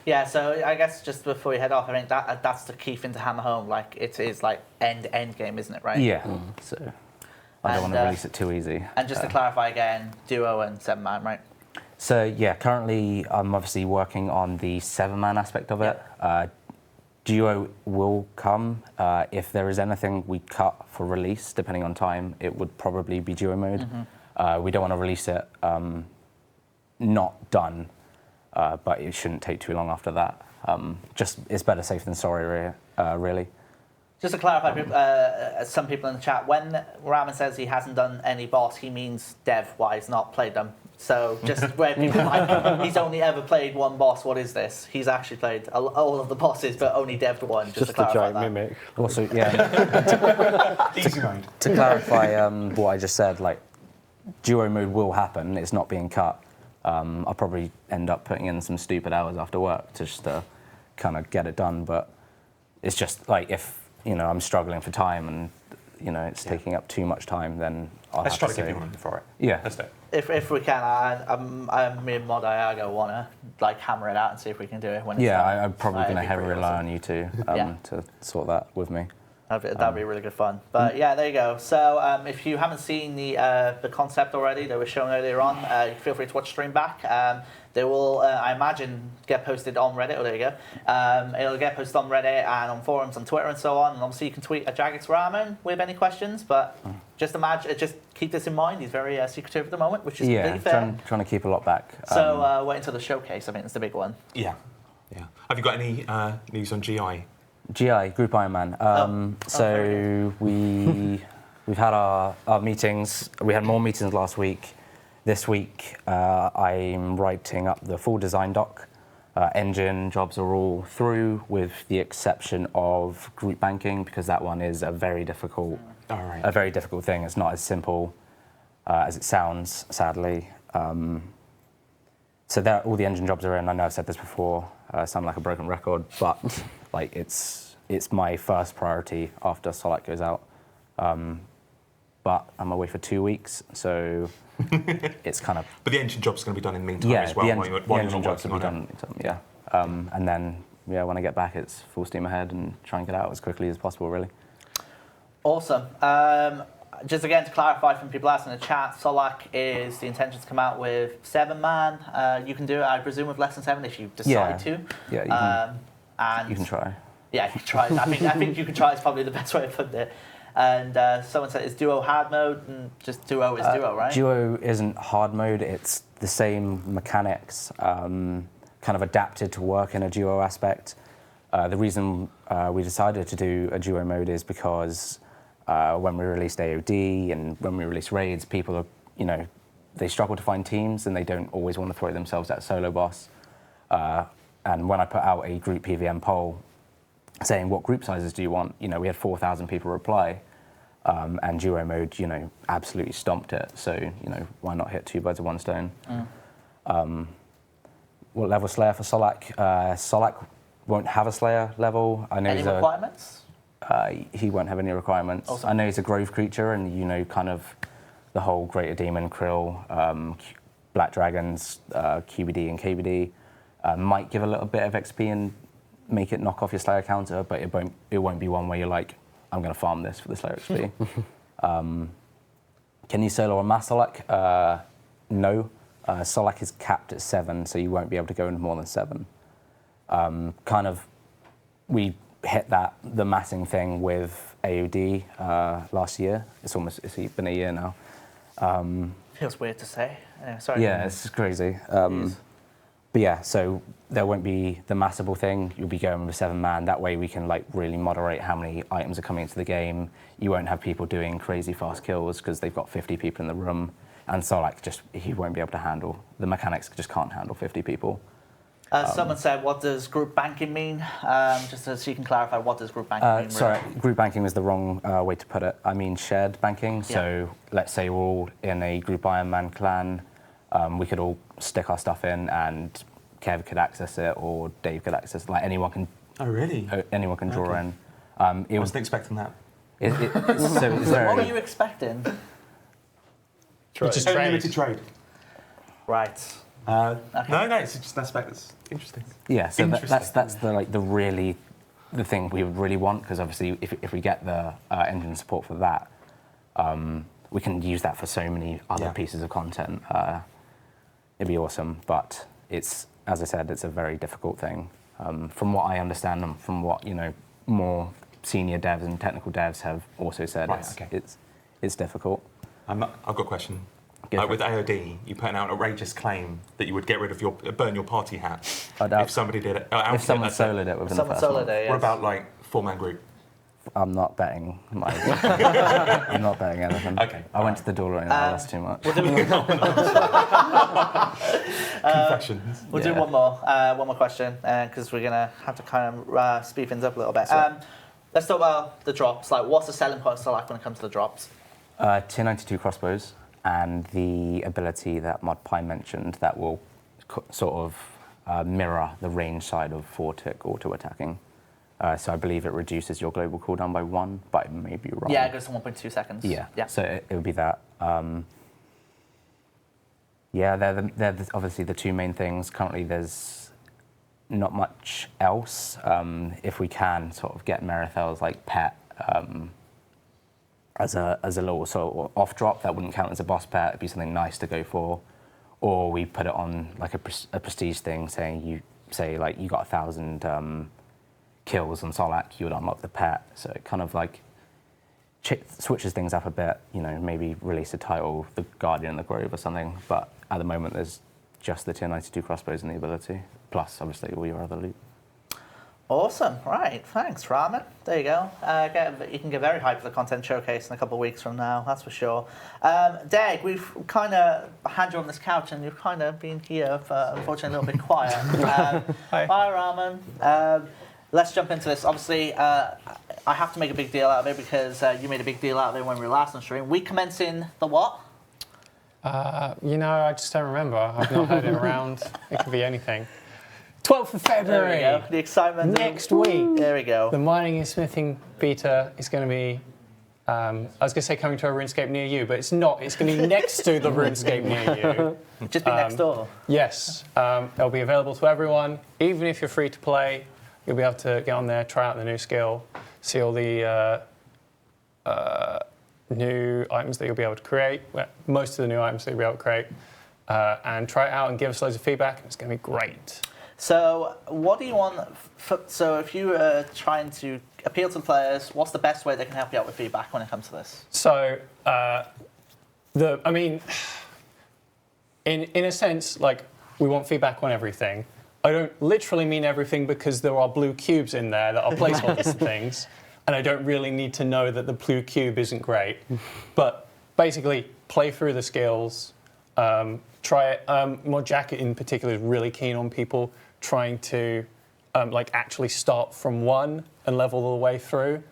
A: Yeah, so I guess just before we head off, I think that's the key thing to hammer home. Like, it is like end game, isn't it, right?
G: Yeah. So I don't want to release it too easy.
A: And just to clarify again, duo and 7-man, right?
G: So yeah, currently I'm obviously working on the 7-man aspect of it. Duo will come. If there is anything we cut for release, depending on time, it would probably be duo mode. We don't want to release it not done, but it shouldn't take too long after that. Just it's better safe than sorry, really.
A: Just to clarify, some people in the chat, when Ramen says he hasn't done any boss, he means dev-wise, not played them. So just where people like, he's only ever played one boss, what is this? He's actually played all of the bosses, but only dev'd one, just to
B: Just a
A: clarify
B: giant
A: that.
B: mimic.
G: Also, yeah.
C: Easy mode.
G: To clarify what I just said, like duo mode will happen. It's not being cut. I'll probably end up putting in some stupid hours after work to just kind of get it done. But it's just like if I'm struggling for time and it's taking up too much time, then I'll
C: Let's
G: have
C: try
G: to
C: to
G: say,
C: give you one for it.
G: yeah.
C: Let's do it.
A: If we can, me and Mod Iago want to like hammer it out and see if we can do it when it's
G: Yeah,
A: done.
G: I'm probably going to
A: That'd be
G: heavily
A: pretty
G: rely
A: awesome.
G: on you two
A: Yeah.
G: to sort that with me.
A: That'd be really good fun. But yeah, there you go. So if you haven't seen the concept already that was shown earlier on, feel free to watch the stream back. They will, I imagine, get posted on Reddit. Oh, there you go. It'll get posted on Reddit and on forums, on Twitter, and so on. And obviously, you can tweet at Jagex Ramen with any questions. But just keep this in mind. He's very secretive at the moment, which is completely fair.
G: trying to keep a lot back.
A: So wait until the showcase. I think it's the big one.
C: Yeah. Have you got any news on GI?
G: GI, Group Ironman. So we've had our meetings. We had more meetings last week. This week, I'm writing up the full design doc. Engine jobs are all through, with the exception of group banking, because that one is a very difficult thing. It's not as simple as it sounds, sadly. So all the engine jobs are in. I know I've said this before. I sound like a broken record, but like it's my first priority after Solak goes out. But I'm away for 2 weeks, so it's kind of...
C: But the engine job's going to be done in the meantime as well.
G: The engine jobs will be done. Yeah, and then when I get back, it's full steam ahead and try and get out as quickly as possible, really.
A: Awesome. Just again to clarify from people asking in the chat, Solak is the intention to come out with 7-man. You can do it, I presume, with less than 7 if you decide to.
G: Yeah,
A: and
G: you can try.
A: Yeah, you can try. I think you can try is probably the best way of putting it. And someone said, is duo hard mode? And just duo is duo, right?
G: Duo isn't hard mode. It's the same mechanics, kind of adapted to work in a duo aspect. The reason we decided to do a duo mode is because when we released AOD and when we released raids, people are, they struggle to find teams and they don't always want to throw themselves at a solo boss. And when I put out a group PVM poll saying what group sizes do you want, we had 4,000 people reply, and duo mode, absolutely stomped it. So, why not hit 2 birds with 1 stone? What level Slayer for Solak? Solak won't have a Slayer level. I know
A: Any requirements?
G: He won't have any requirements.
A: Awesome.
G: I know he's a grove creature, and kind of the whole Greater Demon, Krill, Black Dragons, QBD and KBD. Might give a little bit of XP and make it knock off your Slayer counter, but it won't be one where you're like, I'm going to farm this for the Slayer XP. Can you solo a mass Solak? No. Solak is capped at 7, so you won't be able to go into more than 7. We hit the massing thing with AOD last year. It's been a year now.
A: Feels weird to say. Sorry.
G: Yeah, it's crazy. But yeah, so there won't be the massable thing. You'll be going with a 7-man. That way we can like really moderate how many items are coming into the game. You won't have people doing crazy fast kills because they've got 50 people in the room. And Solak he won't be able to handle. The mechanics just can't handle 50 people.
A: Someone said, what does group banking mean? Just so you can clarify, what does group banking mean?
G: Sorry, group banking was the wrong way to put it. I mean shared banking. So let's say we're all in a group Iron Man clan. We could all stick our stuff in and Kev could access it or Dave could access it. Like anyone can.
C: Oh, really?
G: Anyone can draw in.
C: I wasn't expecting that.
A: What were you expecting?
D: Just
C: Unlimited trade.
A: Right.
C: No, it's just that's interesting.
G: Yeah, so that's the thing we would really want, because obviously if we get the engine support for that, we can use that for so many other pieces of content. It'd be awesome, but it's, as I said, it's a very difficult thing. From what I understand and from what more senior devs and technical devs have also said, it's difficult.
C: I've got a question. With AOD, you put out an outrageous claim that you would get rid of burn your party hat if somebody did it.
G: If someone soloed it within the first month.
C: What about like 4-man group?
G: I'm not betting. I'm not betting anything.
C: Okay.
G: I went to the door and I lost too much.
C: Confessions.
A: We'll do one more question, because we're gonna have to kind of speed things up a little bit. Let's talk about the drops. Like, what's the selling point of Solak when it comes to the drops?
G: Tier 92 crossbows and the ability that Mod Pie mentioned that will sort of mirror the range side of 4-tick auto-attacking. So I believe it reduces your global cooldown by 1, but it may be wrong.
A: Yeah, it goes to 1.2 seconds.
G: Yeah. So it would be that. They're obviously the two main things. Currently, there's not much else. If we can sort of get Merithel's like pet as a little sort of off drop, that wouldn't count as a boss pet. It'd be something nice to go for, or we put it on like a prestige thing, saying you got 1,000 kills on Solak, you would unlock the pet. So it kind of like switches things up a bit. Maybe release a title, the Guardian and the Grove or something. But at the moment, there's just the tier 92 crossbows and the ability, plus obviously all your other loot.
A: Awesome. Right. Thanks, Ramen. There you go. You can get very hyped for the content showcase in a couple of weeks from now, that's for sure. Deg, we've kind of had you on this couch and you've kind of been here for, unfortunately, a little bit quiet.
D: Hi.
A: Bye, Ramen. Let's jump into this. Obviously, I have to make a big deal out of it because you made a big deal out of it when we were last on stream. We commence in the what?
D: I just don't remember. I've not heard it around. It could be anything. 12th of February.
A: There we go. The excitement.
D: Next week.
A: There we go.
D: The mining and smithing beta is going to be, I was going to say coming to a RuneScape near you, but it's not. It's going to be next to the RuneScape near you.
A: Just be next door.
D: Yes. It'll be available to everyone. Even if you're free to play, you'll be able to get on there, try out the new skill, see all the new items that you'll be able to create, most of the new items that you'll be able to create, and try it out and give us loads of feedback. It's going to be great.
A: So what do you want? So if you are trying to appeal to the players, what's the best way they can help you out with feedback when it comes to this?
D: So, in a sense, like, we want feedback on everything. I don't literally mean everything because there are blue cubes in there that are placeholders and things, and I don't really need to know that the blue cube isn't great. But basically, play through the skills, try it. Mod Jacket in particular is really keen on people trying to actually start from 1 and level the way through.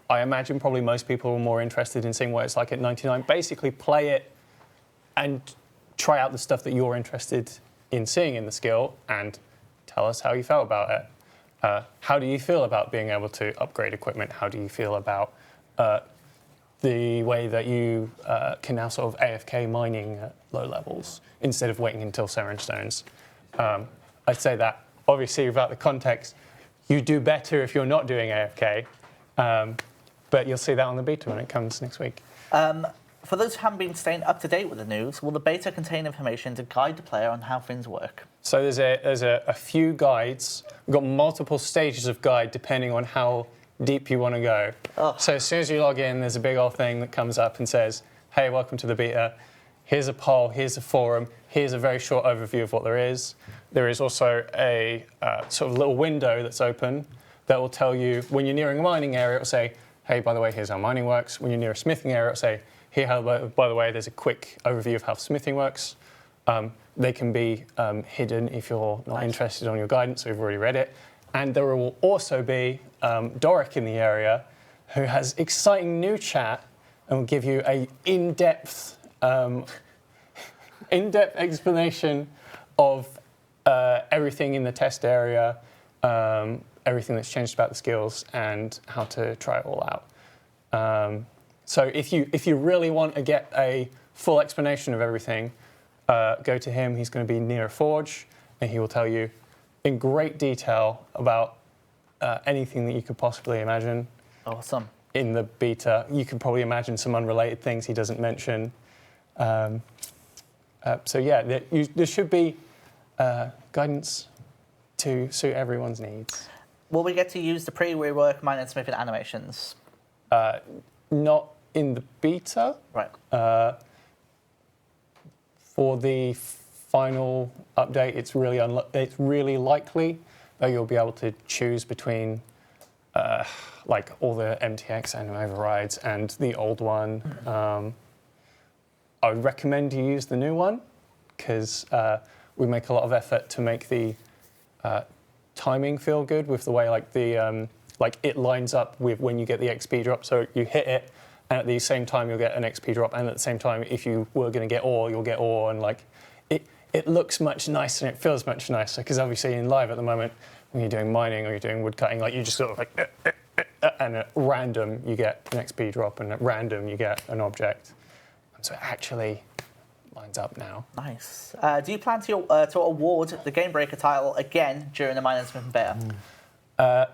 D: I imagine probably most people are more interested in seeing what it's like at 99. Basically, play it and try out the stuff that you're interested in seeing in the skill and tell us how you felt about it. How do you feel about being able to upgrade equipment? How do you feel about the the way that you can now sort of AFK mining at low levels instead of waiting until 7 stones. I'd say that, obviously, without the context, you do better if you're not doing AFK, but you'll see that on the beta when it comes next week.
A: For those who haven't been staying up to date with the news, will the beta contain information to guide the player on how things work?
D: So there's a few guides. We've got multiple stages of guide depending on how deep you want to go.
A: Oh.
D: So as soon as you log in, there's a big old thing that comes up and says, hey, welcome to the beta. Here's a poll, here's a forum, here's a very short overview of what there is. There is also a sort of little window that's open that will tell you when you're nearing a mining area, it will say, hey, by the way, here's how mining works. When you're near a smithing area, it will say, here, by the way, there's a quick overview of how smithing works. They can be hidden if you're not interested on your guidance, so you've already read it. And there will also be Doric in the area who has exciting new chat and will give you a in-depth explanation of everything in the test area, everything that's changed about the skills, and how to try it all out. So if you really want to get a full explanation of everything, go to him. He's going to be near a forge, and he will tell you in great detail about anything that you could possibly imagine.
A: Awesome.
D: In the beta, you can probably imagine some unrelated things he doesn't mention. So yeah, there should be guidance to suit everyone's needs.
A: Will we get to use the pre-rework mine and smithing animations?
D: Not in the beta.
A: Right.
D: For the final update, it's really likely that you'll be able to choose between like all the MTX and overrides and the old one. I would recommend you use the new one because we make a lot of effort to make the timing feel good with the way like it lines up with when you get the XP drop. So you hit it, and at the same time you'll get an XP drop, and at the same time, if you were going to get ore, you'll get ore, and like it looks much nicer and it feels much nicer because obviously in live at the moment when you're doing mining or you're doing wood cutting, like you just sort of like and at random you get an XP drop, and at random you get an object, and so it actually lines up now.
A: Nice. Do you plan to award the Game Breaker title again during the mine and smithing beta?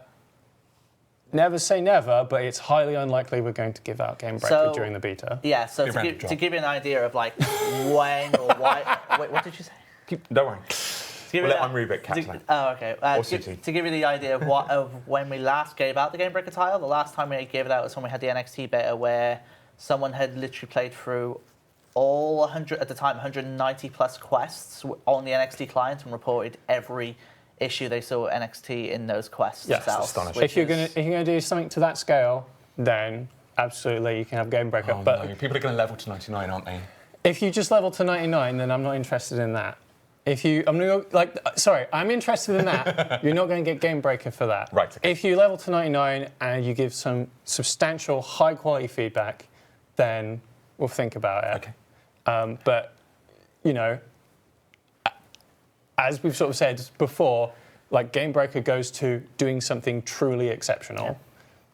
D: Never say never, but it's highly unlikely we're going to give out Game Breaker during the beta.
A: Yeah, so to give you an idea of like when or why... Wait, what did you say?
C: Don't worry. We'll let Unrubic catch that.
A: Oh, okay. To give you the idea of when we last gave out the Game Breaker title, the last time we gave it out was when we had the NXT beta where someone had literally played through all 100, at the time, 190 plus quests on the NXT client and reported every issue they saw at NXT in those quests.
D: Yes,
C: astonishing.
D: If you're going to do something to that scale, then absolutely you can have Game Breaker.
C: Oh,
D: but
C: no. People are going to level to 99, aren't they?
D: If you just level to 99, then I'm not interested in that. I'm interested in that. You're not going to get Game Breaker for that.
C: Right. Okay.
D: If you level to 99 and you give some substantial, high quality feedback, then we'll think about it.
C: Okay.
D: But you know, as we've sort of said before, like Game Breaker goes to doing something truly exceptional,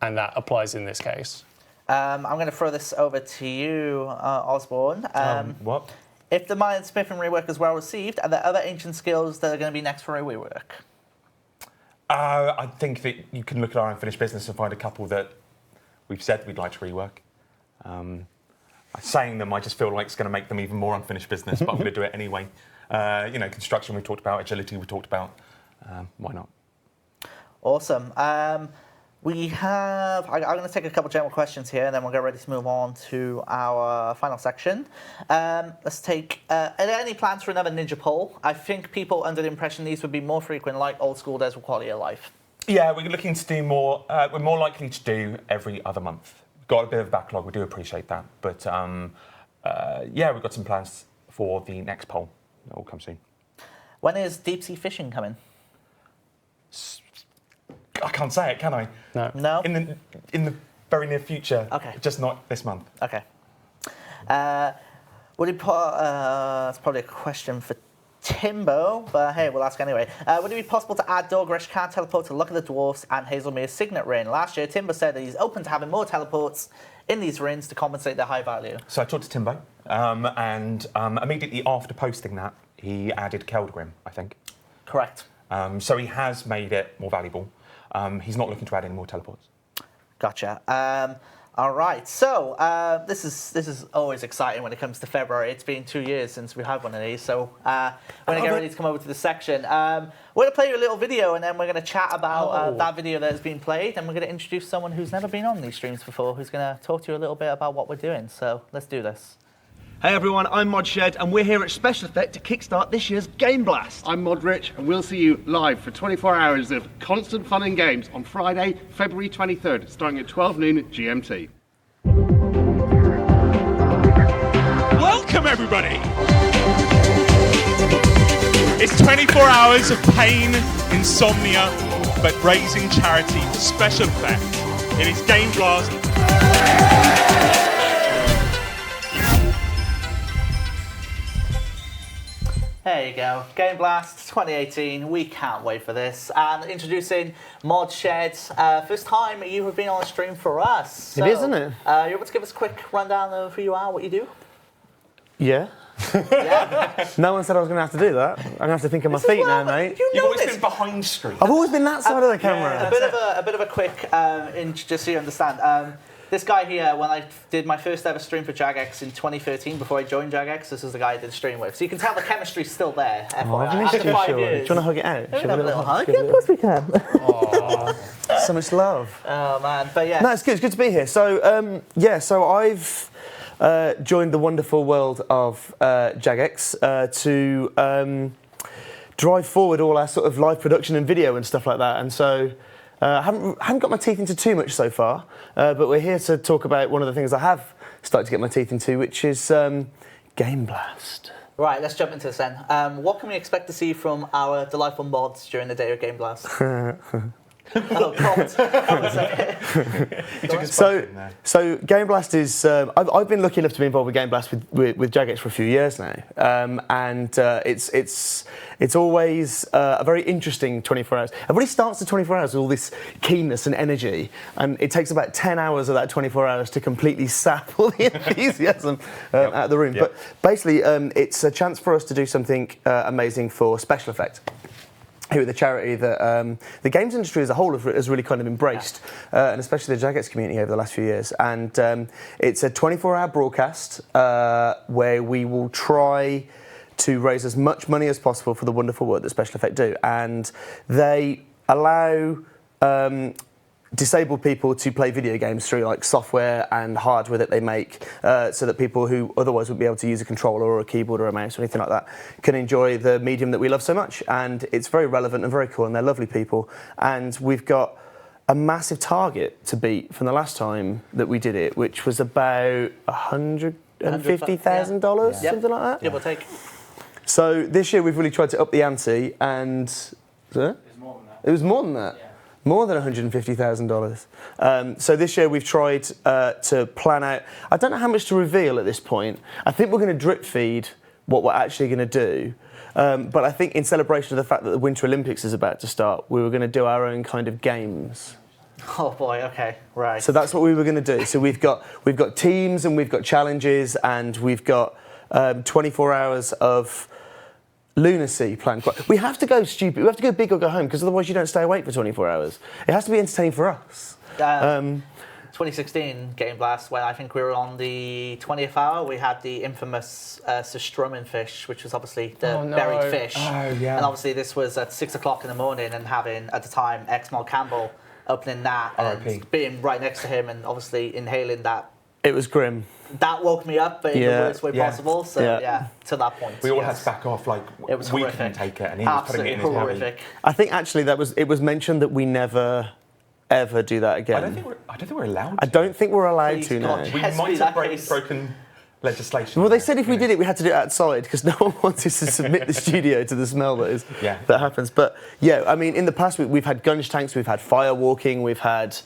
D: and that applies in this case.
A: I'm going to throw this over to you, Osborne.
C: What?
A: If the mine and smithing rework is well received, are there other ancient skills that are going to be next for a rework?
C: I think that you can look at our unfinished business and find a couple that we've said we'd like to rework. Saying them, I just feel like it's going to make them even more unfinished business, but I'm going to do it anyway. Construction we talked about, agility we talked about. Why not?
A: Awesome. We have... I'm going to take a couple general questions here, and then we'll get ready to move on to our final section. Let's take... are there any plans for another Ninja poll? I think people under the impression these would be more frequent, like old school does with quality of life.
C: Yeah, we're looking to do more. We're more likely to do every other month. We've got a bit of a backlog. We do appreciate that. But, we've got some plans for the next poll. That will come soon.
A: When is deep sea fishing coming?
C: I can't say it, can I?
A: No?
C: In the very near future.
A: Okay.
C: Just not this month.
A: Okay. It's probably a question for Timbo, but hey, we'll ask anyway. Would it be possible to add Dorgresh can teleport to Luck of the Dwarfs and Hazelmere's Signet Ring? Last year, Timbo said that he's open to having more teleports in these rings to compensate their high value.
C: So I talked to Timbo, and immediately after posting that, he added Keldgrim, I think.
A: Correct.
C: So he has made it more valuable. He's not looking to add any more teleports.
A: Gotcha. All right, so this is always exciting when it comes to February. It's been 2 years since we had one of these, so we're going to get ready to come over to the section. We're going to play you a little video, and then we're going to chat about that video that has been played, and we're going to introduce someone who's never been on these streams before, who's going to talk to you a little bit about what we're doing. So let's do this.
H: Hey everyone, I'm ModShed and we're here at Special Effect to kickstart this year's Game Blast. I'm Modrich and we'll see you live for 24 hours of constant fun and games on Friday, February 23rd, starting at 12 noon GMT.
I: Welcome everybody! It's 24 hours of pain, insomnia, but raising charity for Special Effect. It is Game Blast.
A: There you go, Game Blast 2018. We can't wait for this. And introducing ModShed. First time you have been on a stream for us. So,
J: it is, isn't it?
A: You're able to give us a quick rundown of who you are, what you do?
J: Yeah.
A: Yeah.
J: No one said I was going to have to do that. I'm going to have to think on my feet now, mate.
A: You
C: You've
A: know
C: always
A: this.
C: been behind screen.
J: I've always been that side of the camera.
A: A bit of a quick, just so you understand. This guy here, when I did my first ever stream for Jagex in 2013, before I joined Jagex, this is the guy I did stream with. So you can tell the chemistry's still there. FYI. After 5 years.
J: Do you want to hug it out?
A: Can we have a little hug? Yeah, of course we can.
J: So much love.
A: Oh man, but yeah.
J: No, it's good. It's good to be here. So so I've joined the wonderful world of Jagex to drive forward all our sort of live production and video and stuff like that. And so I haven't got my teeth into too much so far, but we're here to talk about one of the things I have started to get my teeth into, which is Game Blast.
A: Right, let's jump into this then. What can we expect to see from our delightful mods during the day of Game Blast? Oh, God.
J: So Game Blast is. I've been lucky enough to be involved with Game Blast with Jagex for a few years now, and it's always a very interesting 24 hours. Everybody starts the 24 hours with all this keenness and energy, and it takes about 10 hours of that 24 hours to completely sap all the enthusiasm out of the room. But basically, it's a chance for us to do something amazing for Special Effect, who are the charity that the games industry as a whole has really kind of embraced, and especially the Jagex community over the last few years. And it's a 24-hour broadcast where we will try to raise as much money as possible for the wonderful work that Special Effect do. And they allow disabled people to play video games through like software and hardware that they make, so that people who otherwise wouldn't be able to use a controller or a keyboard or a mouse or anything like that can enjoy the medium that we love so much. And it's very relevant and very cool, and they're lovely people. And we've got a massive target to beat from the last time that we did it, which was about $150,000, something like that.
A: Give or take.
J: So this year we've really tried to up the ante, and it was more than that. More than $150,000. So this year we've tried to plan out. I don't know how much to reveal at this point. I think we're going to drip feed what we're actually going to do. But I think in celebration of the fact that the Winter Olympics is about to start, we were going to do our own kind of games.
A: Oh boy, okay, right.
J: So that's what we were going to do. So we've got teams and we've got challenges and we've got 24 hours of lunacy planned. We have to go stupid. We have to go big or go home, because otherwise you don't stay awake for 24 hours. It has to be entertaining for us.
A: 2016 Game Blast, when I think we were on the 20th hour, we had the infamous Surströmming fish, which was obviously the buried fish.
C: Oh, yeah.
A: And obviously this was at 6 o'clock in the morning, and having, at the time, X-Mod Campbell opening that and being right next to him and obviously inhaling that.
J: It was grim.
A: That woke me up, but in the worst way possible. So to that point,
C: we all had to back off. Like
A: it was
C: we
A: horrific.
C: couldn't take it, and he was putting it in his
A: horrific.
J: I think actually it was mentioned that we never ever do that again.
C: I don't think we're allowed to.
J: I don't think we're allowed to now.
A: God,
C: We might have broken legislation.
J: Well, they said if we did it, we had to do it outside because no one wanted to submit the studio to the smell that happens. But yeah, I mean, in the past we've had gunge tanks, we've had fire walking, we've had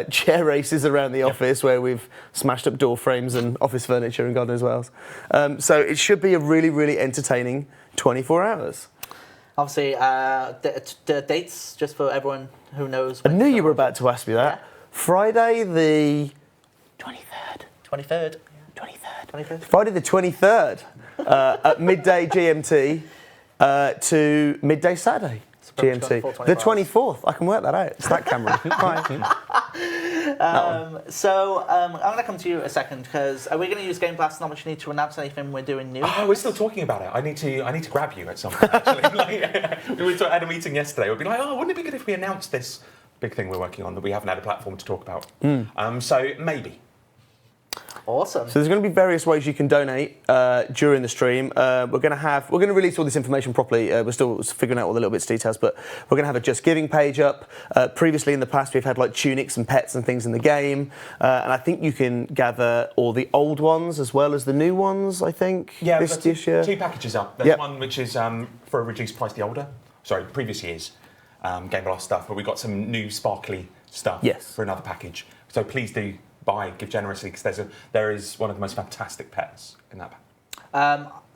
J: chair races around the office where we've smashed up door frames and office furniture and God knows what else. So it should be a really, really entertaining 24 hours.
A: Obviously, the dates, just for everyone who knows.
J: I knew you were about to ask me that.
A: Yeah.
J: Friday the
A: 23rd.
J: Friday the 23rd at midday GMT to midday Saturday GMT. The 24th. I can work that out. It's that camera.
A: So I'm going to come to you a second because are we going to use Game Blast? Not much need to announce anything we're doing new.
C: Oh, we're still talking about it. I need to grab you at some point. Actually, we had a meeting yesterday. We'd be like, wouldn't it be good if we announced this big thing we're working on that we haven't had a platform to talk about? So maybe.
A: Awesome.
J: So there's going to be various ways you can donate during the stream. We're going to release all this information properly. We're still figuring out all the little bits details, but we're going to have a Just Giving page up. Previously in the past, we've had like tunics and pets and things in the game, and I think you can gather all the old ones as well as the new ones. I think this year.
C: 2 packages up. There's one which is for a reduced price. Previous years Game Blast stuff, but we got some new sparkly stuff for another package. So please do. Give generously because there is one of the most fantastic pets in that pack.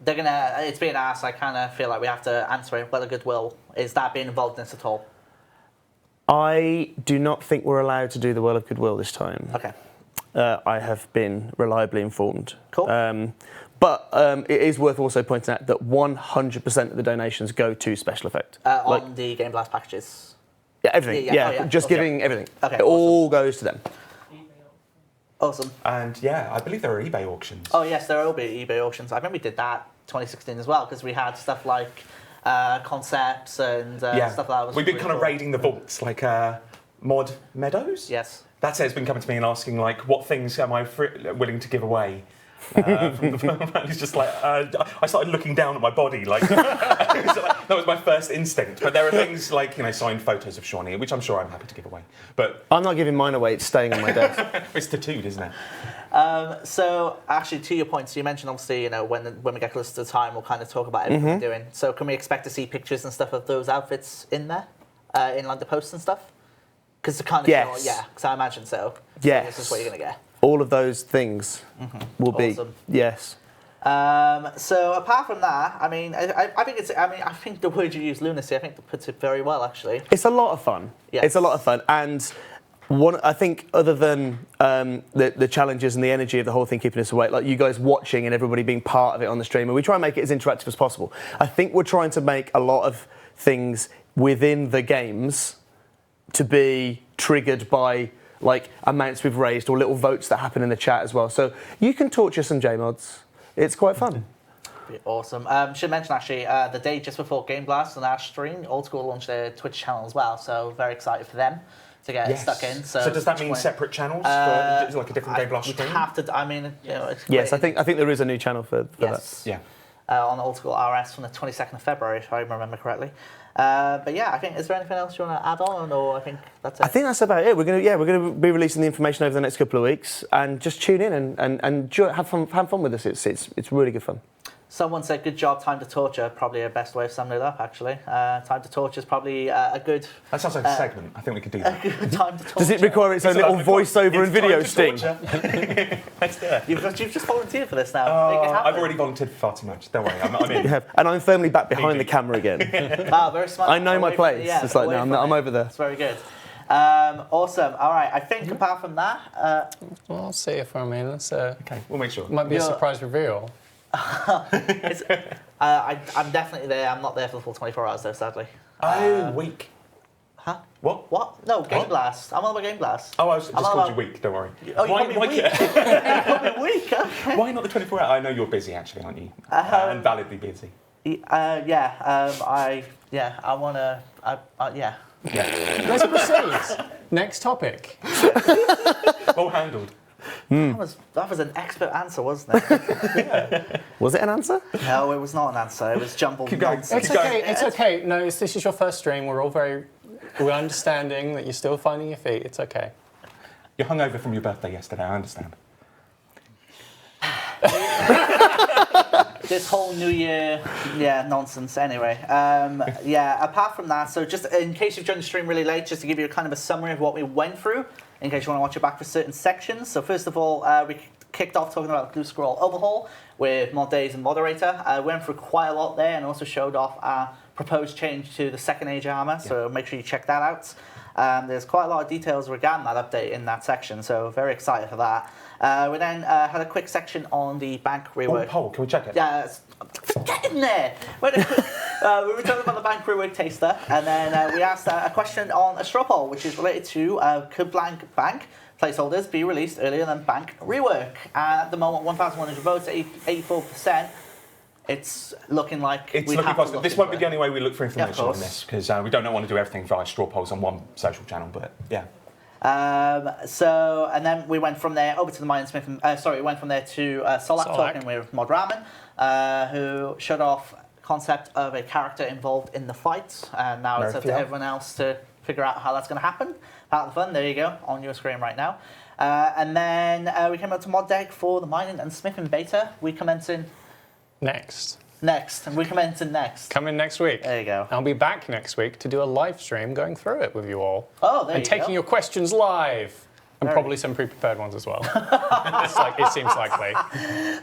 A: It's being asked. I kind of feel like we have to answer it. Whether Goodwill is that being involved in this at all?
J: I do not think we're allowed to do the Well of Goodwill this time.
A: Okay.
J: I have been reliably informed.
A: Cool.
J: But it is worth also pointing out that 100% of the donations go to special effect.
A: On the Game Blast packages.
J: Yeah, everything. Just giving everything.
A: Okay.
J: It all goes to them.
A: Awesome.
C: And I believe there are eBay auctions.
A: Oh yes, there will be eBay auctions. I remember we did that 2016 as well because we had stuff like concepts and stuff like that.
C: We've been kind of raiding the vaults like Mod Meadows.
A: Yes.
C: That's it. Has been coming to me and asking like, what things am I willing to give away? It's just like I started looking down at my body like that was my first instinct. But there are things like signed photos of Shawnee, which I'm sure I'm happy to give away. But
J: I'm not giving mine away. It's staying on my desk.
C: It's tattooed, isn't it?
A: So actually, to your point, so you mentioned obviously when we get closer to the time, we'll kind of talk about everything we're doing. So can we expect to see pictures and stuff of those outfits in there, in like the posts and stuff? Because the kind of because I imagine so.
J: Yes.
A: So this is what you're gonna get.
J: All of those things will be yes.
A: So apart from that, I mean, I think the word you use, lunacy, I think that puts it very well actually.
J: It's a lot of fun.
A: Yes.
J: It's a lot of fun, and I think other than the challenges and the energy of the whole thing keeping us awake, like you guys watching and everybody being part of it on the stream, and we try and make it as interactive as possible. I think we're trying to make a lot of things within the games to be triggered by like amounts we've raised or little votes that happen in the chat as well. So you can torture some JMods. It's quite fun.
A: Awesome. Should mention actually the day just before Game Blast on our stream, Old School launched their Twitch channel as well. So very excited for them to get stuck in. So
C: does that mean separate channels for like a different Game Blast stream?
A: Have to. I mean,
J: yes, I think there is a new channel for that.
C: Yeah.
A: On Old School RS from the 22nd of February, if I remember correctly. But yeah, I think is there anything else you want to add on, or I think that's it.
J: I think that's about it. We're gonna be releasing the information over the next couple of weeks, and just tune in and have fun with us. It's really good fun.
A: Someone said, "Good job, Time to Torture." Probably a best way of summing it up, actually. Time to Torture is probably a good.
C: That sounds like a segment. I think we could do that.
A: A good Time to Torture.
J: Does it require its own little voiceover and video sting?
C: Let's do it.
A: You've just volunteered for this now.
C: I've already volunteered far too much. Don't worry, I'm in.
J: You have, and I'm firmly back behind the camera again.
A: Wow, very smart.
J: I know my place. It's like no, I'm over there.
A: It's very good. Awesome. All right. I think apart from that,
D: well, I'll see you for a minute. So
C: okay, we'll make sure.
D: Might be a surprise reveal.
A: I'm definitely there. I'm not there for the full 24 hours though, sadly.
C: Week.
A: Huh?
C: What?
A: No, Game Blast. I'm on about Game Blast.
C: Oh, I just called you week. Don't worry.
A: Oh, you called me week. You called me week. Okay.
C: Why not the 24 hours? I know you're busy actually, aren't you? And validly busy.
A: I wanna. Yeah.
D: Let's proceed. Next topic.
C: Well handled.
A: That was an expert answer, wasn't it?
J: Was it an answer?
A: No, it was not an answer. It was jumbled.
C: Keep going.
A: nonsense.
D: It's okay. It's okay. No, this is your first stream. We're understanding that you're still finding your feet. It's okay.
C: You're hungover from your birthday yesterday. I understand.
A: this whole New Year, nonsense. Anyway, apart from that, so just in case you've joined the stream really late, just to give you a kind of a summary of what we went through, in case you want to watch it back for certain sections. So first of all, we kicked off talking about Blue Scroll Overhaul with Mod Days and Moderator. We went through quite a lot there and also showed off our proposed change to the Second Age armor, so make sure you check that out. There's quite a lot of details regarding that update in that section, so very excited for that. We then had a quick section on the bank rework.
C: Poll, can we check it?
A: Yeah, get in there. We were talking about the bank rework taster, and then we asked a question on a straw poll, which is related to could blank bank placeholders be released earlier than bank rework. And at the moment, 1,100 votes, 84%. It's looking like
C: it's looking possible. This won't be the only way we look for information on this, because we don't want to do everything via straw polls on one social channel, but yeah.
A: And then we went from there over to the Mindsmith. We went from there to Solak talking with Mod Ramen, who showed off concept of a character involved in the fight, and now it's up to everyone else to figure out how that's going to happen. Part of the fun, there you go, on your screen right now. And then we came up to Mod Deck for the mining and smithing beta. We commence in
D: Next,
A: and we commence in next.
D: Come in next week.
A: There you go.
D: I'll be back next week to do a live stream going through it with you all.
A: Oh, there you go.
D: And taking your questions live. And probably some pre-prepared ones as well. It seems likely.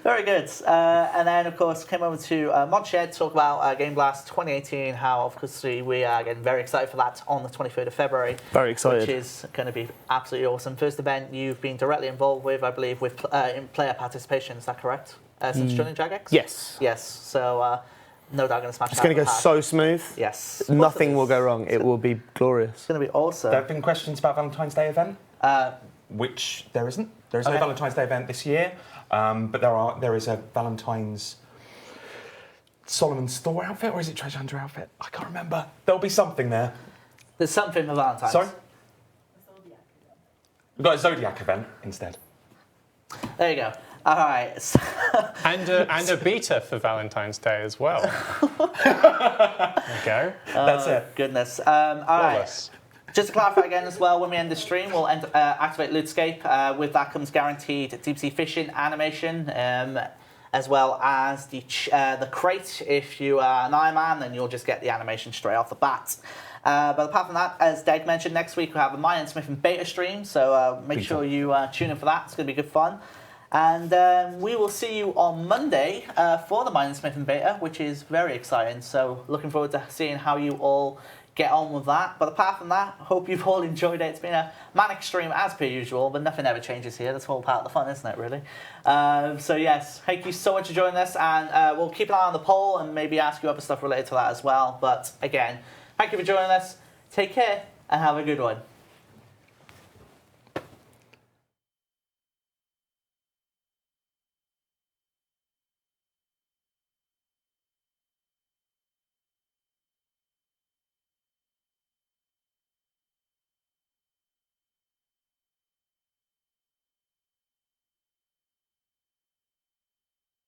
A: Very good. And then, of course, came over to Modshed to talk about Game Blast 2018, how, of course, we are getting very excited for that on the 23rd of February.
J: Very excited.
A: Which is going to be absolutely awesome. First event you've been directly involved with, I believe, with in player participation. Is that correct? Since joining Jagex?
J: Yes.
A: Yes. So, no doubt going to smash
J: It's going to go so smooth.
A: Yes.
J: Nothing will go wrong. It will be glorious.
A: It's going to be awesome.
C: There have been questions about Valentine's Day event, which there isn't. There is no Valentine's Day event this year, but there is a Valentine's Solomon's Store outfit, or is it Treasure Hunter outfit? I can't remember. There'll be something there.
A: There's something for Valentine's.
C: Sorry? We've got a Zodiac event instead.
A: There you go. All right.
D: And a beta for Valentine's Day as well. There you go.
C: That's it.
A: Goodness. All right. Just to clarify again as well, when we end the stream, we'll activate RuneScape. With that comes guaranteed deep sea fishing animation, as well as the crate. If you are an Iron Man, then you'll just get the animation straight off the bat. But apart from that, as Deg mentioned, next week we'll have a Mine and Smith and beta stream, so make sure you tune in for that. It's going to be good fun. And we will see you on Monday for the Mine and Smith and beta, which is very exciting. So looking forward to seeing how you all get on with that. But apart from that, hope you've all enjoyed it. It's been a manic stream as per usual, but nothing ever changes here. That's all part of the fun, isn't it, really? So yes, thank you so much for joining us, and we'll keep an eye on the poll and maybe ask you other stuff related to that as well. But again, thank you for joining us. Take care and have a good one.